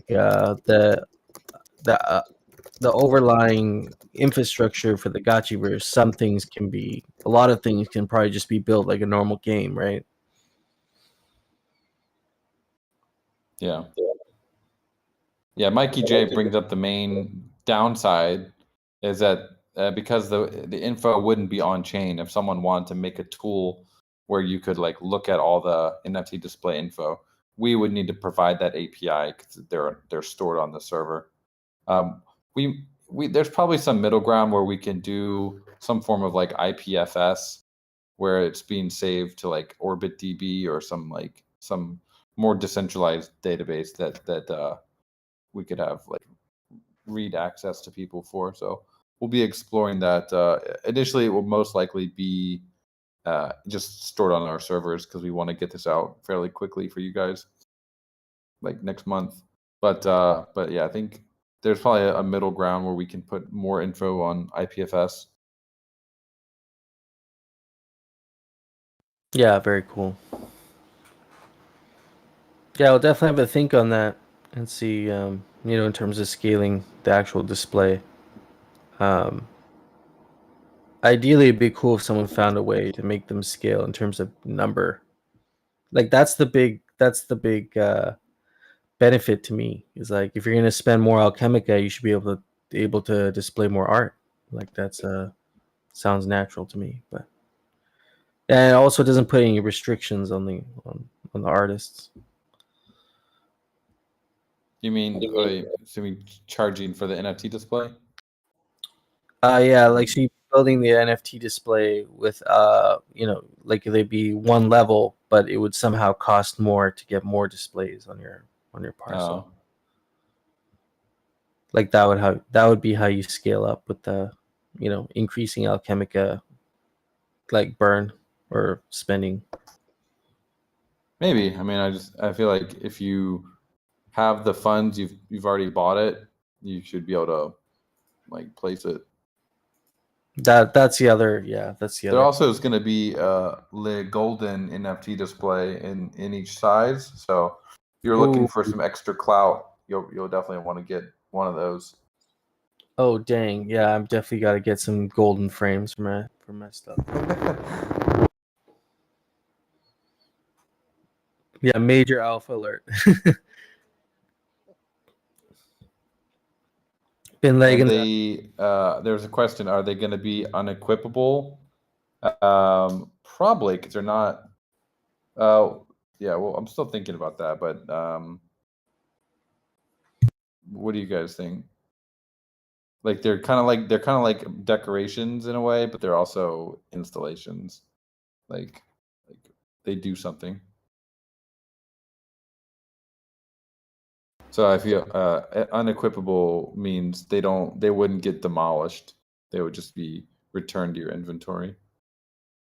overlying infrastructure for the Gotchiverse, a lot of things can probably just be built like a normal game, right? Yeah. Yeah, Mikey J brings up the main downside is that because the info wouldn't be on chain, if someone wanted to make a tool where you could like look at all the NFT display info, we would need to provide that API because they're stored on the server. There's probably some middle ground where we can do some form of like IPFS where it's being saved to like OrbitDB or some more decentralized database that we could have like read access to people for. So we'll be exploring that. Initially, it will most likely be just stored on our servers because we want to get this out fairly quickly for you guys, like next month. But yeah, I think there's probably a middle ground where we can put more info on IPFS. Yeah, very cool. Yeah, I'll definitely have a think on that and see, in terms of scaling the actual display. Ideally, it'd be cool if someone found a way to make them scale in terms of number. Like that's the big benefit to me. Is like if you're gonna spend more Alchemica, you should be able to display more art. Like that's sounds natural to me. But and it also doesn't put any restrictions on the artists. You mean assuming charging for the NFT display? Yeah, like so you're building the NFT display with like they'd be one level, but it would somehow cost more to get more displays on your parcel. Oh. Like that would be how you scale up with the increasing Alchemica like burn or spending. Maybe. I mean, I feel like if you have the funds, you've already bought it, you should be able to like place it. That's the other. There also is going to be a golden NFT display in each size. So if you're looking for some extra clout, you'll definitely want to get one of those. Oh dang! Yeah, I'm definitely got to get some golden frames for my stuff. Yeah, major alpha alert. Been like there's a question: are they going to be unequipable? Probably, because they're not. yeah, well, I'm still thinking about that, but what do you guys think? Like they're kind of like decorations in a way, but they're also installations. Like they do something. So I feel unequipable means they wouldn't get demolished. They would just be returned to your inventory.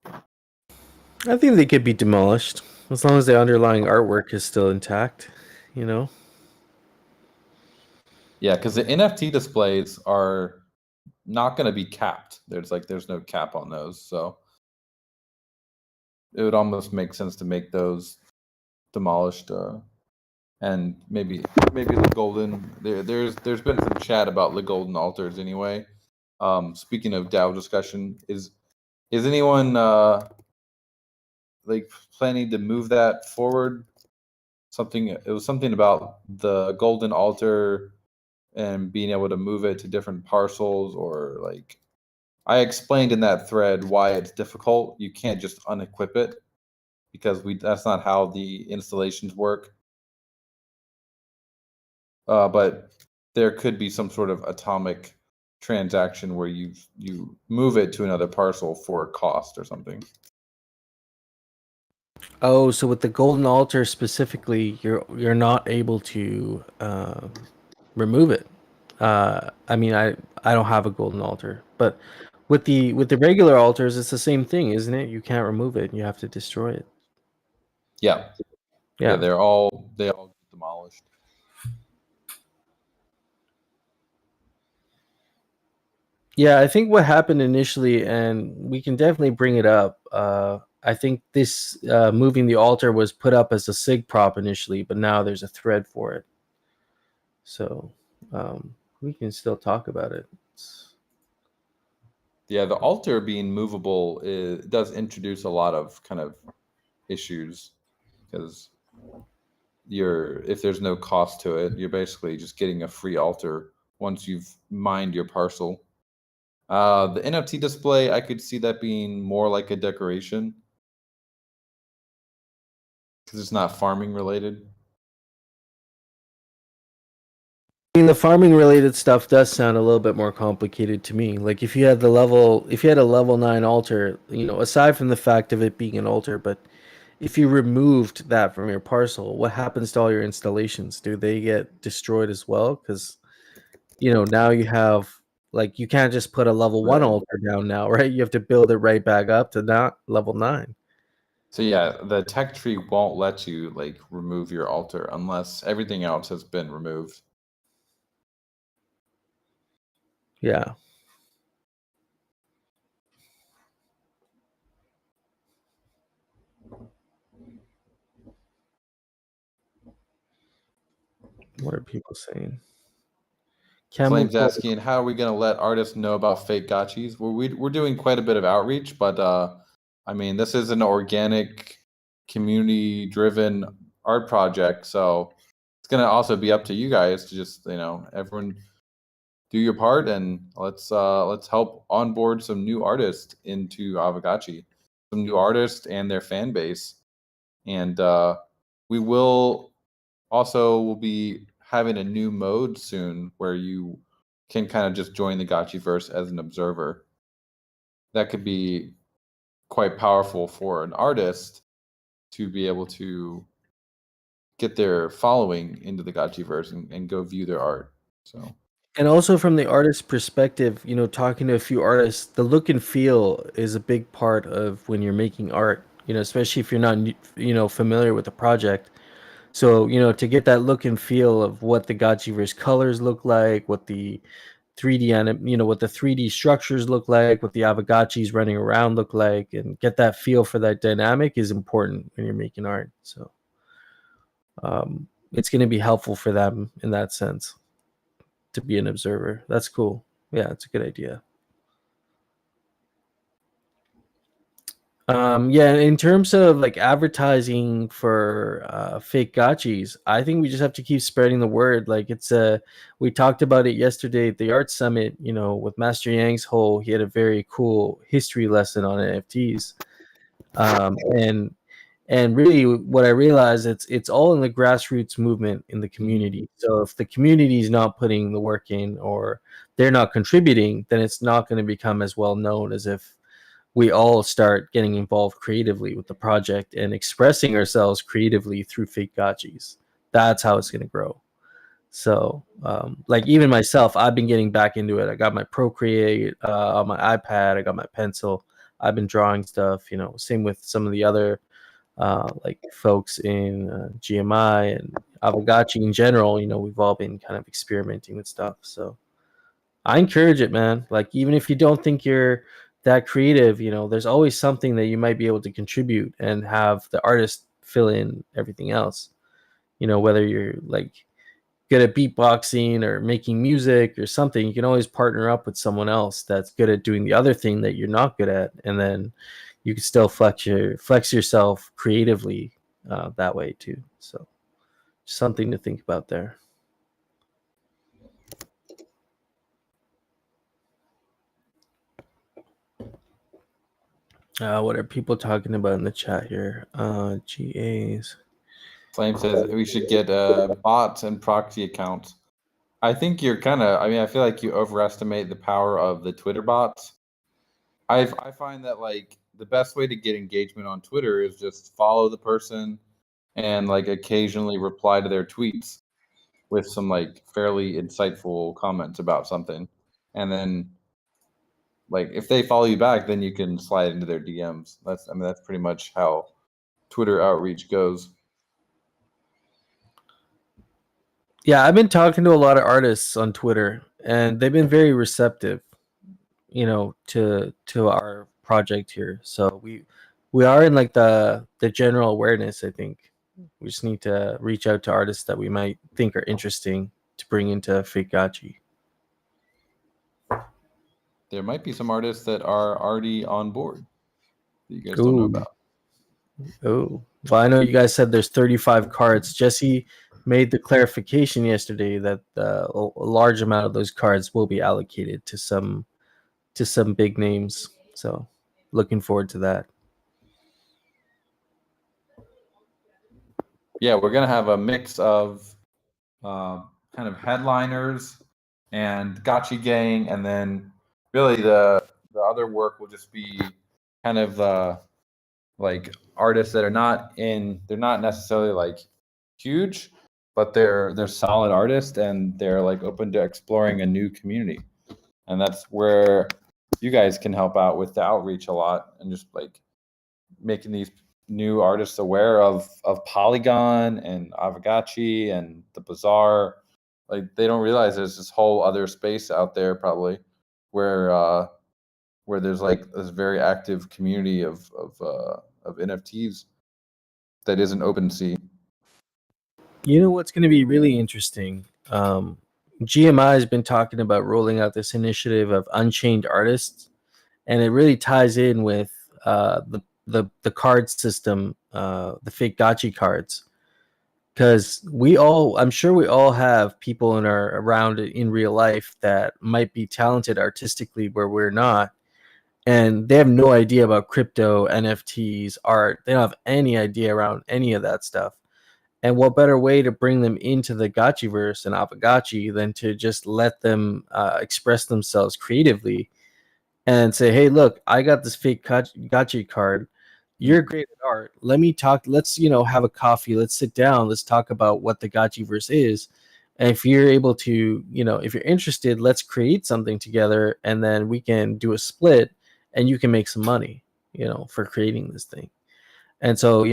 I think they could be demolished as long as the underlying artwork is still intact, you know? Yeah, because the NFT displays are not going to be capped. There's no cap on those, so it would almost make sense to make those demolished. And maybe the golden. There's been some chat about the golden altars anyway. Speaking of DAO discussion, is anyone like planning to move that forward? It was something about the golden altar and being able to move it to different parcels, or like I explained in that thread why it's difficult. You can't just unequip it because that's not how the installations work. But there could be some sort of atomic transaction where you move it to another parcel for a cost or something. Oh, so with the golden altar specifically, you're not able to remove it. I mean, I don't have a golden altar, but with the regular altars, it's the same thing, isn't it? You can't remove it; you have to destroy it. Yeah, Yeah. they all get demolished. Yeah, I think what happened initially, and we can definitely bring it up. I think this moving the altar was put up as a SIG prop initially, but now there's a thread for it. So we can still talk about it. Yeah, the altar being movable does introduce a lot of kind of issues because if there's no cost to it, you're basically just getting a free altar once you've mined your parcel. The NFT display, I could see that being more like a decoration because it's not farming related. I mean, the farming related stuff does sound a little bit more complicated to me. Like if you had a level 9 altar, you know, aside from the fact of it being an altar, but if you removed that from your parcel, what happens to all your installations? Do they get destroyed as well? Because, you know, now you have, like, you can't just put a level 1 Right. altar down now, right? You have to build it right back up to not level 9. So yeah, the tech tree won't let you like remove your altar unless everything else has been removed. Yeah. What are people saying? Flame's asking, how are we going to let artists know about fake gotchis? We're doing quite a bit of outreach, but I mean, this is an organic, community-driven art project, so it's going to also be up to you guys to just, everyone do your part, and let's help onboard some new artists into Aavegotchi, some new artists and their fan base, and we will be having a new mode soon where you can kind of just join the Gotchiverse as an observer. That could be quite powerful for an artist to be able to get their following into the Gotchiverse and go view their art. So, and also from the artist's perspective, you know, talking to a few artists, the look and feel is a big part of when you're making art, you know, especially if you're not, you know, familiar with the project. So, you know, to get that look and feel of what the Gotchiverse colors look like, what the 3D structures look like, what the Aavegotchis running around look like, and get that feel for that dynamic is important when you're making art. So it's going to be helpful for them in that sense to be an observer. That's cool. Yeah, it's a good idea. Yeah, in terms of like advertising for fake gotchis, I think we just have to keep spreading the word. Like we talked about it yesterday at the art summit, you know, with Master Yang's he had a very cool history lesson on NFTs. And really, what I realized, it's all in the grassroots movement in the community. So if the community is not putting the work in, or they're not contributing, then it's not going to become as well known as if we all start getting involved creatively with the project and expressing ourselves creatively through fake gotchis. That's how it's going to grow. So, like even myself, I've been getting back into it. I got my Procreate on my iPad. I got my pencil. I've been drawing stuff. Same with some of the other like folks in GMI and Aavegotchi in general. We've all been kind of experimenting with stuff. So I encourage it, man. Like even if you don't think you're that creative, there's always something that you might be able to contribute and have the artist fill in everything else. Whether you're like good at beatboxing or making music or something, you can always partner up with someone else that's good at doing the other thing that you're not good at, and then you can still flex yourself creatively that way too. So something to think about there. What are people talking about in the chat here? GAs. Flame says we should get bots and proxy accounts. I think you're I feel like you overestimate the power of the Twitter bots. I find that like the best way to get engagement on Twitter is just follow the person and like occasionally reply to their tweets with some like fairly insightful comments about something. And then like if they follow you back, then you can slide into their DMs. That's pretty much how Twitter outreach goes. Yeah, I've been talking to a lot of artists on Twitter, and they've been very receptive, to our project here. So we are in like the general awareness. I think we just need to reach out to artists that we might think are interesting to bring into Fake Gotchi. There might be some artists that are already on board that you guys don't know about. Oh, well, I know you guys said there's 35 cards. Jesse made the clarification yesterday that a large amount of those cards will be allocated to some big names. So looking forward to that. Yeah, we're gonna have a mix of kind of headliners and Gotchi gang, and then really the other work will just be kind of like artists that they're not necessarily like huge, but they're solid artists and they're like open to exploring a new community. And that's where you guys can help out with the outreach a lot and just like making these new artists aware of Polygon and Aavegotchi and the Bazaar. Like they don't realize there's this whole other space out there probably where there's like this very active community of NFTs that isn't OpenSea. What's going to be really interesting? GMI has been talking about rolling out this initiative of Unchained Artists, and it really ties in with the card system, the fake Gotchi cards, because I'm sure we all have people around in real life that might be talented artistically where we're not, and they have no idea about crypto, NFTs, art. They don't have any idea around any of that stuff. And what better way to bring them into the Gotchiverse and Aavegotchi than to just let them express themselves creatively and say, hey, look, I got this fake Gotchi card. You're great at art. Let me talk. Let's, have a coffee. Let's sit down. Let's talk about what the Gotchiverse is. And if you're able to, if you're interested, let's create something together, and then we can do a split and you can make some money, for creating this thing. And so,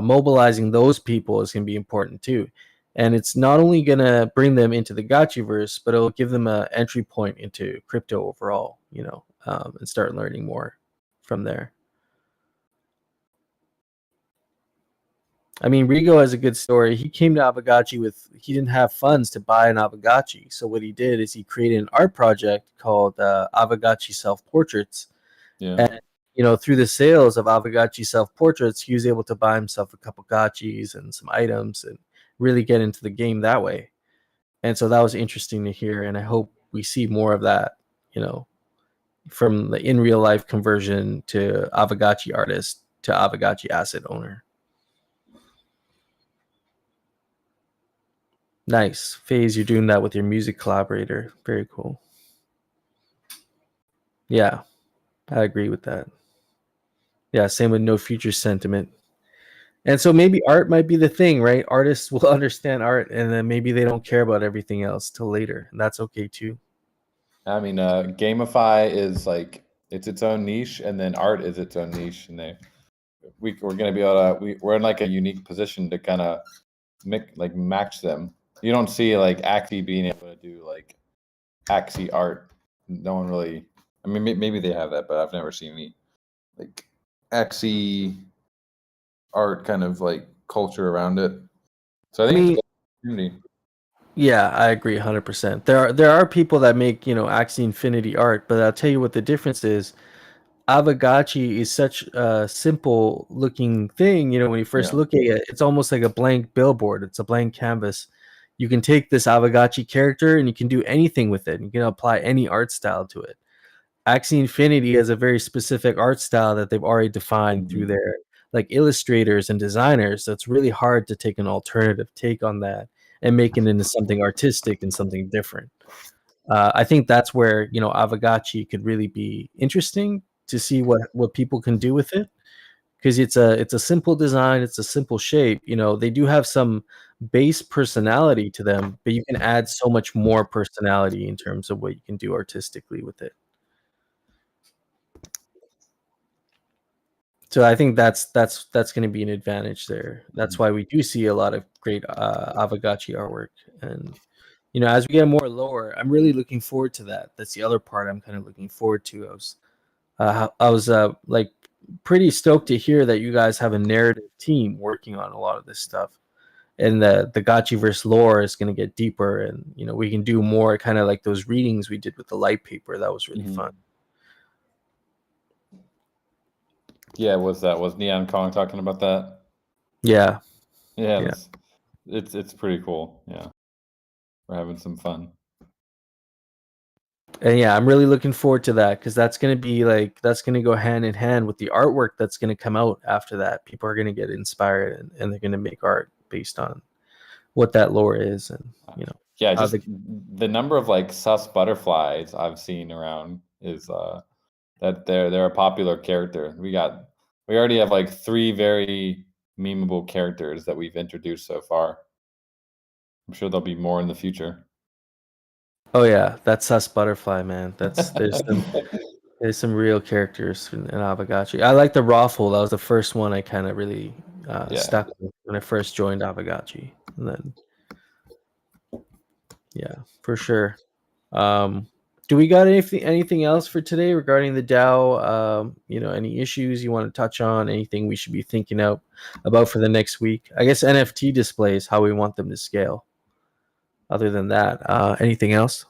mobilizing those people is going to be important too. And it's not only going to bring them into the Gotchiverse, but it'll give them an entry point into crypto overall, and start learning more from there. I mean, Rigo has a good story. He came to Aavegotchi he didn't have funds to buy an Aavegotchi. So what he did is he created an art project called Aavegotchi Self-Portraits. Yeah. And through the sales of Aavegotchi Self-Portraits, he was able to buy himself a couple gotchis and some items and really get into the game that way. And so that was interesting to hear. And I hope we see more of that, from the in real life conversion to Aavegotchi artist to Aavegotchi asset owner. Nice. FaZe, you're doing that with your music collaborator. Very cool. Yeah, I agree with that. Yeah, same with No Future Sentiment. And so maybe art might be the thing, right? Artists will understand art, and then maybe they don't care about everything else till later. And that's okay too. I mean, gamify is like it's its own niche, and then art is its own niche, and we're gonna be able to we're in like a unique position to kind of match them. You don't see like Axie being able to do like Axie art. No one really. I mean, maybe they have that, but I've never seen any like Axie art kind of like culture around it. So I think it's a community. Yeah, I agree 100%. There are people that make, Axie Infinity art, but I'll tell you what the difference is. Aavegotchi is such a simple looking thing. When you first Yeah. look at it, it's almost like a blank billboard. It's a blank canvas. You can take this Aavegotchi character and you can do anything with it. You can apply any art style to it. Axie Infinity has a very specific art style that they've already defined through their like illustrators and designers. So it's really hard to take an alternative take on that and make it into something artistic and something different. I think that's where Aavegotchi could really be interesting to see what people can do with it, because it's a simple design, it's a simple shape. They do have some base personality to them, but you can add so much more personality in terms of what you can do artistically with it. So I think that's going to be an advantage there. That's why we do see a lot of great Aavegotchi artwork. And as we get more lore, I'm really looking forward to that. That's the other part I'm kind of looking forward to. I was like pretty stoked to hear that you guys have a narrative team working on a lot of this stuff, and the Gotchiverse lore is going to get deeper, and we can do more kind of like those readings we did with the light paper. That was really fun. Yeah, was Neon Kong talking about that? Yeah. Yeah. It's pretty cool. Yeah, we're having some fun. And yeah, I'm really looking forward to that, because that's going to go hand in hand with the artwork that's going to come out after that. People are going to get inspired, and they're going to make art based on what that lore is. And yeah, just the number of like sus butterflies I've seen around is that they're a popular character. We already have like 3 very memeable characters that we've introduced so far. I'm sure there'll be more in the future. Oh yeah, that's sus butterfly, man. There's some real characters in Aavegotchi. I like the Raffle. That was the first one I kind of really stuck with when I first joined Aavegotchi. And then, yeah, for sure. Do we got anything else for today regarding the DAO? Any issues you want to touch on? Anything we should be thinking about for the next week? I guess NFT displays, how we want them to scale. Other than that, anything else?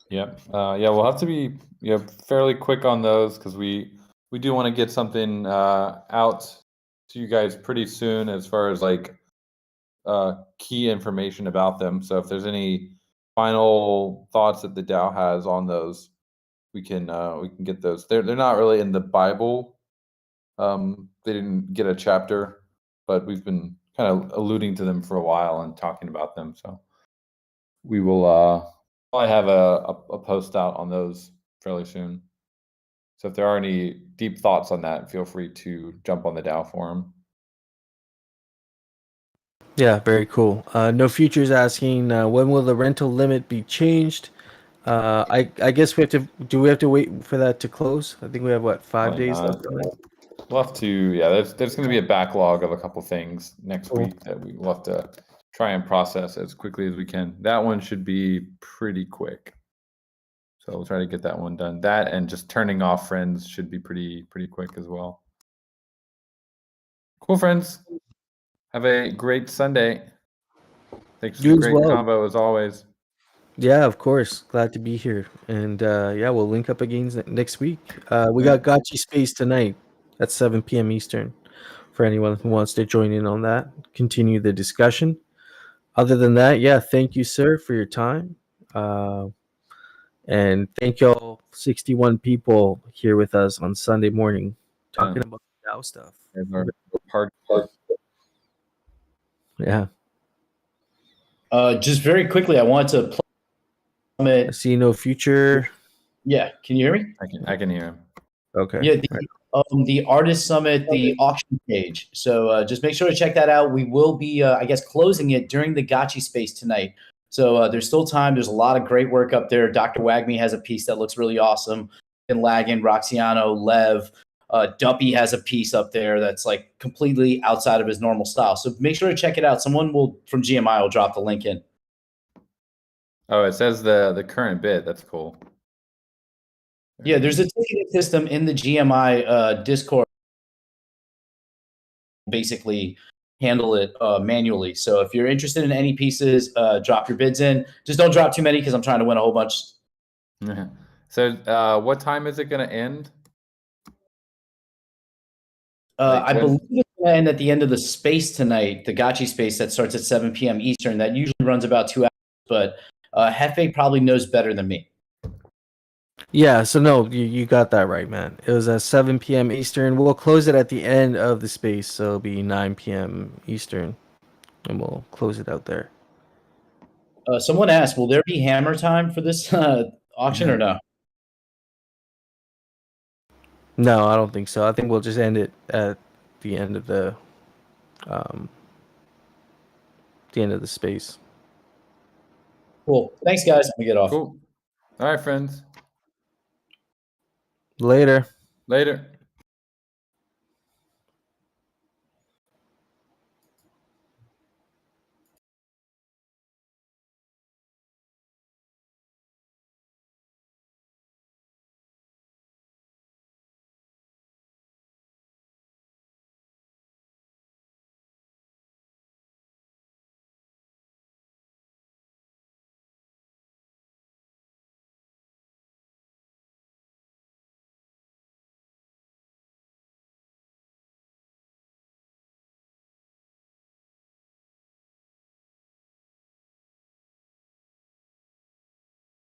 Yep. Yeah, we'll have to be fairly quick on those, because we do want to get something out to you guys pretty soon as far as like key information about them. So if there's any final thoughts that the DAO has on those, we can get those. They're not really in the Bible. They didn't get a chapter, but we've been kind of alluding to them for a while and talking about them. So we will probably have a post out on those fairly soon. So if there are any deep thoughts on that, feel free to jump on the DAO forum. Yeah, very cool. No Futures asking, when will the rental limit be changed? I guess we have to wait for that to close? I think we have 5 Probably days not. left on it. We'll have to, yeah, there's going to be a backlog of a couple things next Cool. week that we'll have to try and process as quickly as we can. That one should be pretty quick. So we'll try to get that one done. That and just turning off friends should be pretty quick as well. Cool, friends. Have a great Sunday. Thanks for the great combo as always. Yeah, of course. Glad to be here. And yeah, we'll link up again next week. We got Gotchi Space tonight at 7 p.m. Eastern for anyone who wants to join in on that, continue the discussion. Other than that, yeah, thank you, sir, for your time. And thank y'all, 61 people here with us on Sunday morning talking about DAO stuff. Part. Yeah. Just very quickly, I want to play I see no future. Yeah, can you hear me? I can hear him. Okay. Yeah, the Artist Summit, the auction page. So just make sure to check that out. We will be, I guess, closing it during the Gotchi space tonight. So there's still time. There's a lot of great work up there. Dr. Wagme has a piece that looks really awesome. And Lagan, Roxiano, Lev, Duppy has a piece up there that's like completely outside of his normal style. So make sure to check it out. Someone from GMI will drop the link in. Oh, it says the current bid. That's cool. Yeah, there's a ticketing system in the GMI Discord. Basically handle it manually. So if you're interested in any pieces, drop your bids in. Just don't drop too many because I'm trying to win a whole bunch. So what time is it going to end? I believe it's going to end at the end of the space tonight, the Gotchi space that starts at 7 p.m. Eastern. That usually runs about 2 hours, but Hefe probably knows better than me. Yeah, so no, you got that right, man. It was at 7 p.m. Eastern. We'll close it at the end of the space, so it'll be 9 p.m. Eastern, and we'll close it out there. Someone asked, will there be hammer time for this auction or no? No, I don't think so. I think we'll just end it at the end of the space. Cool. Thanks, guys. We get off. Cool. All right, friends. Later. Later.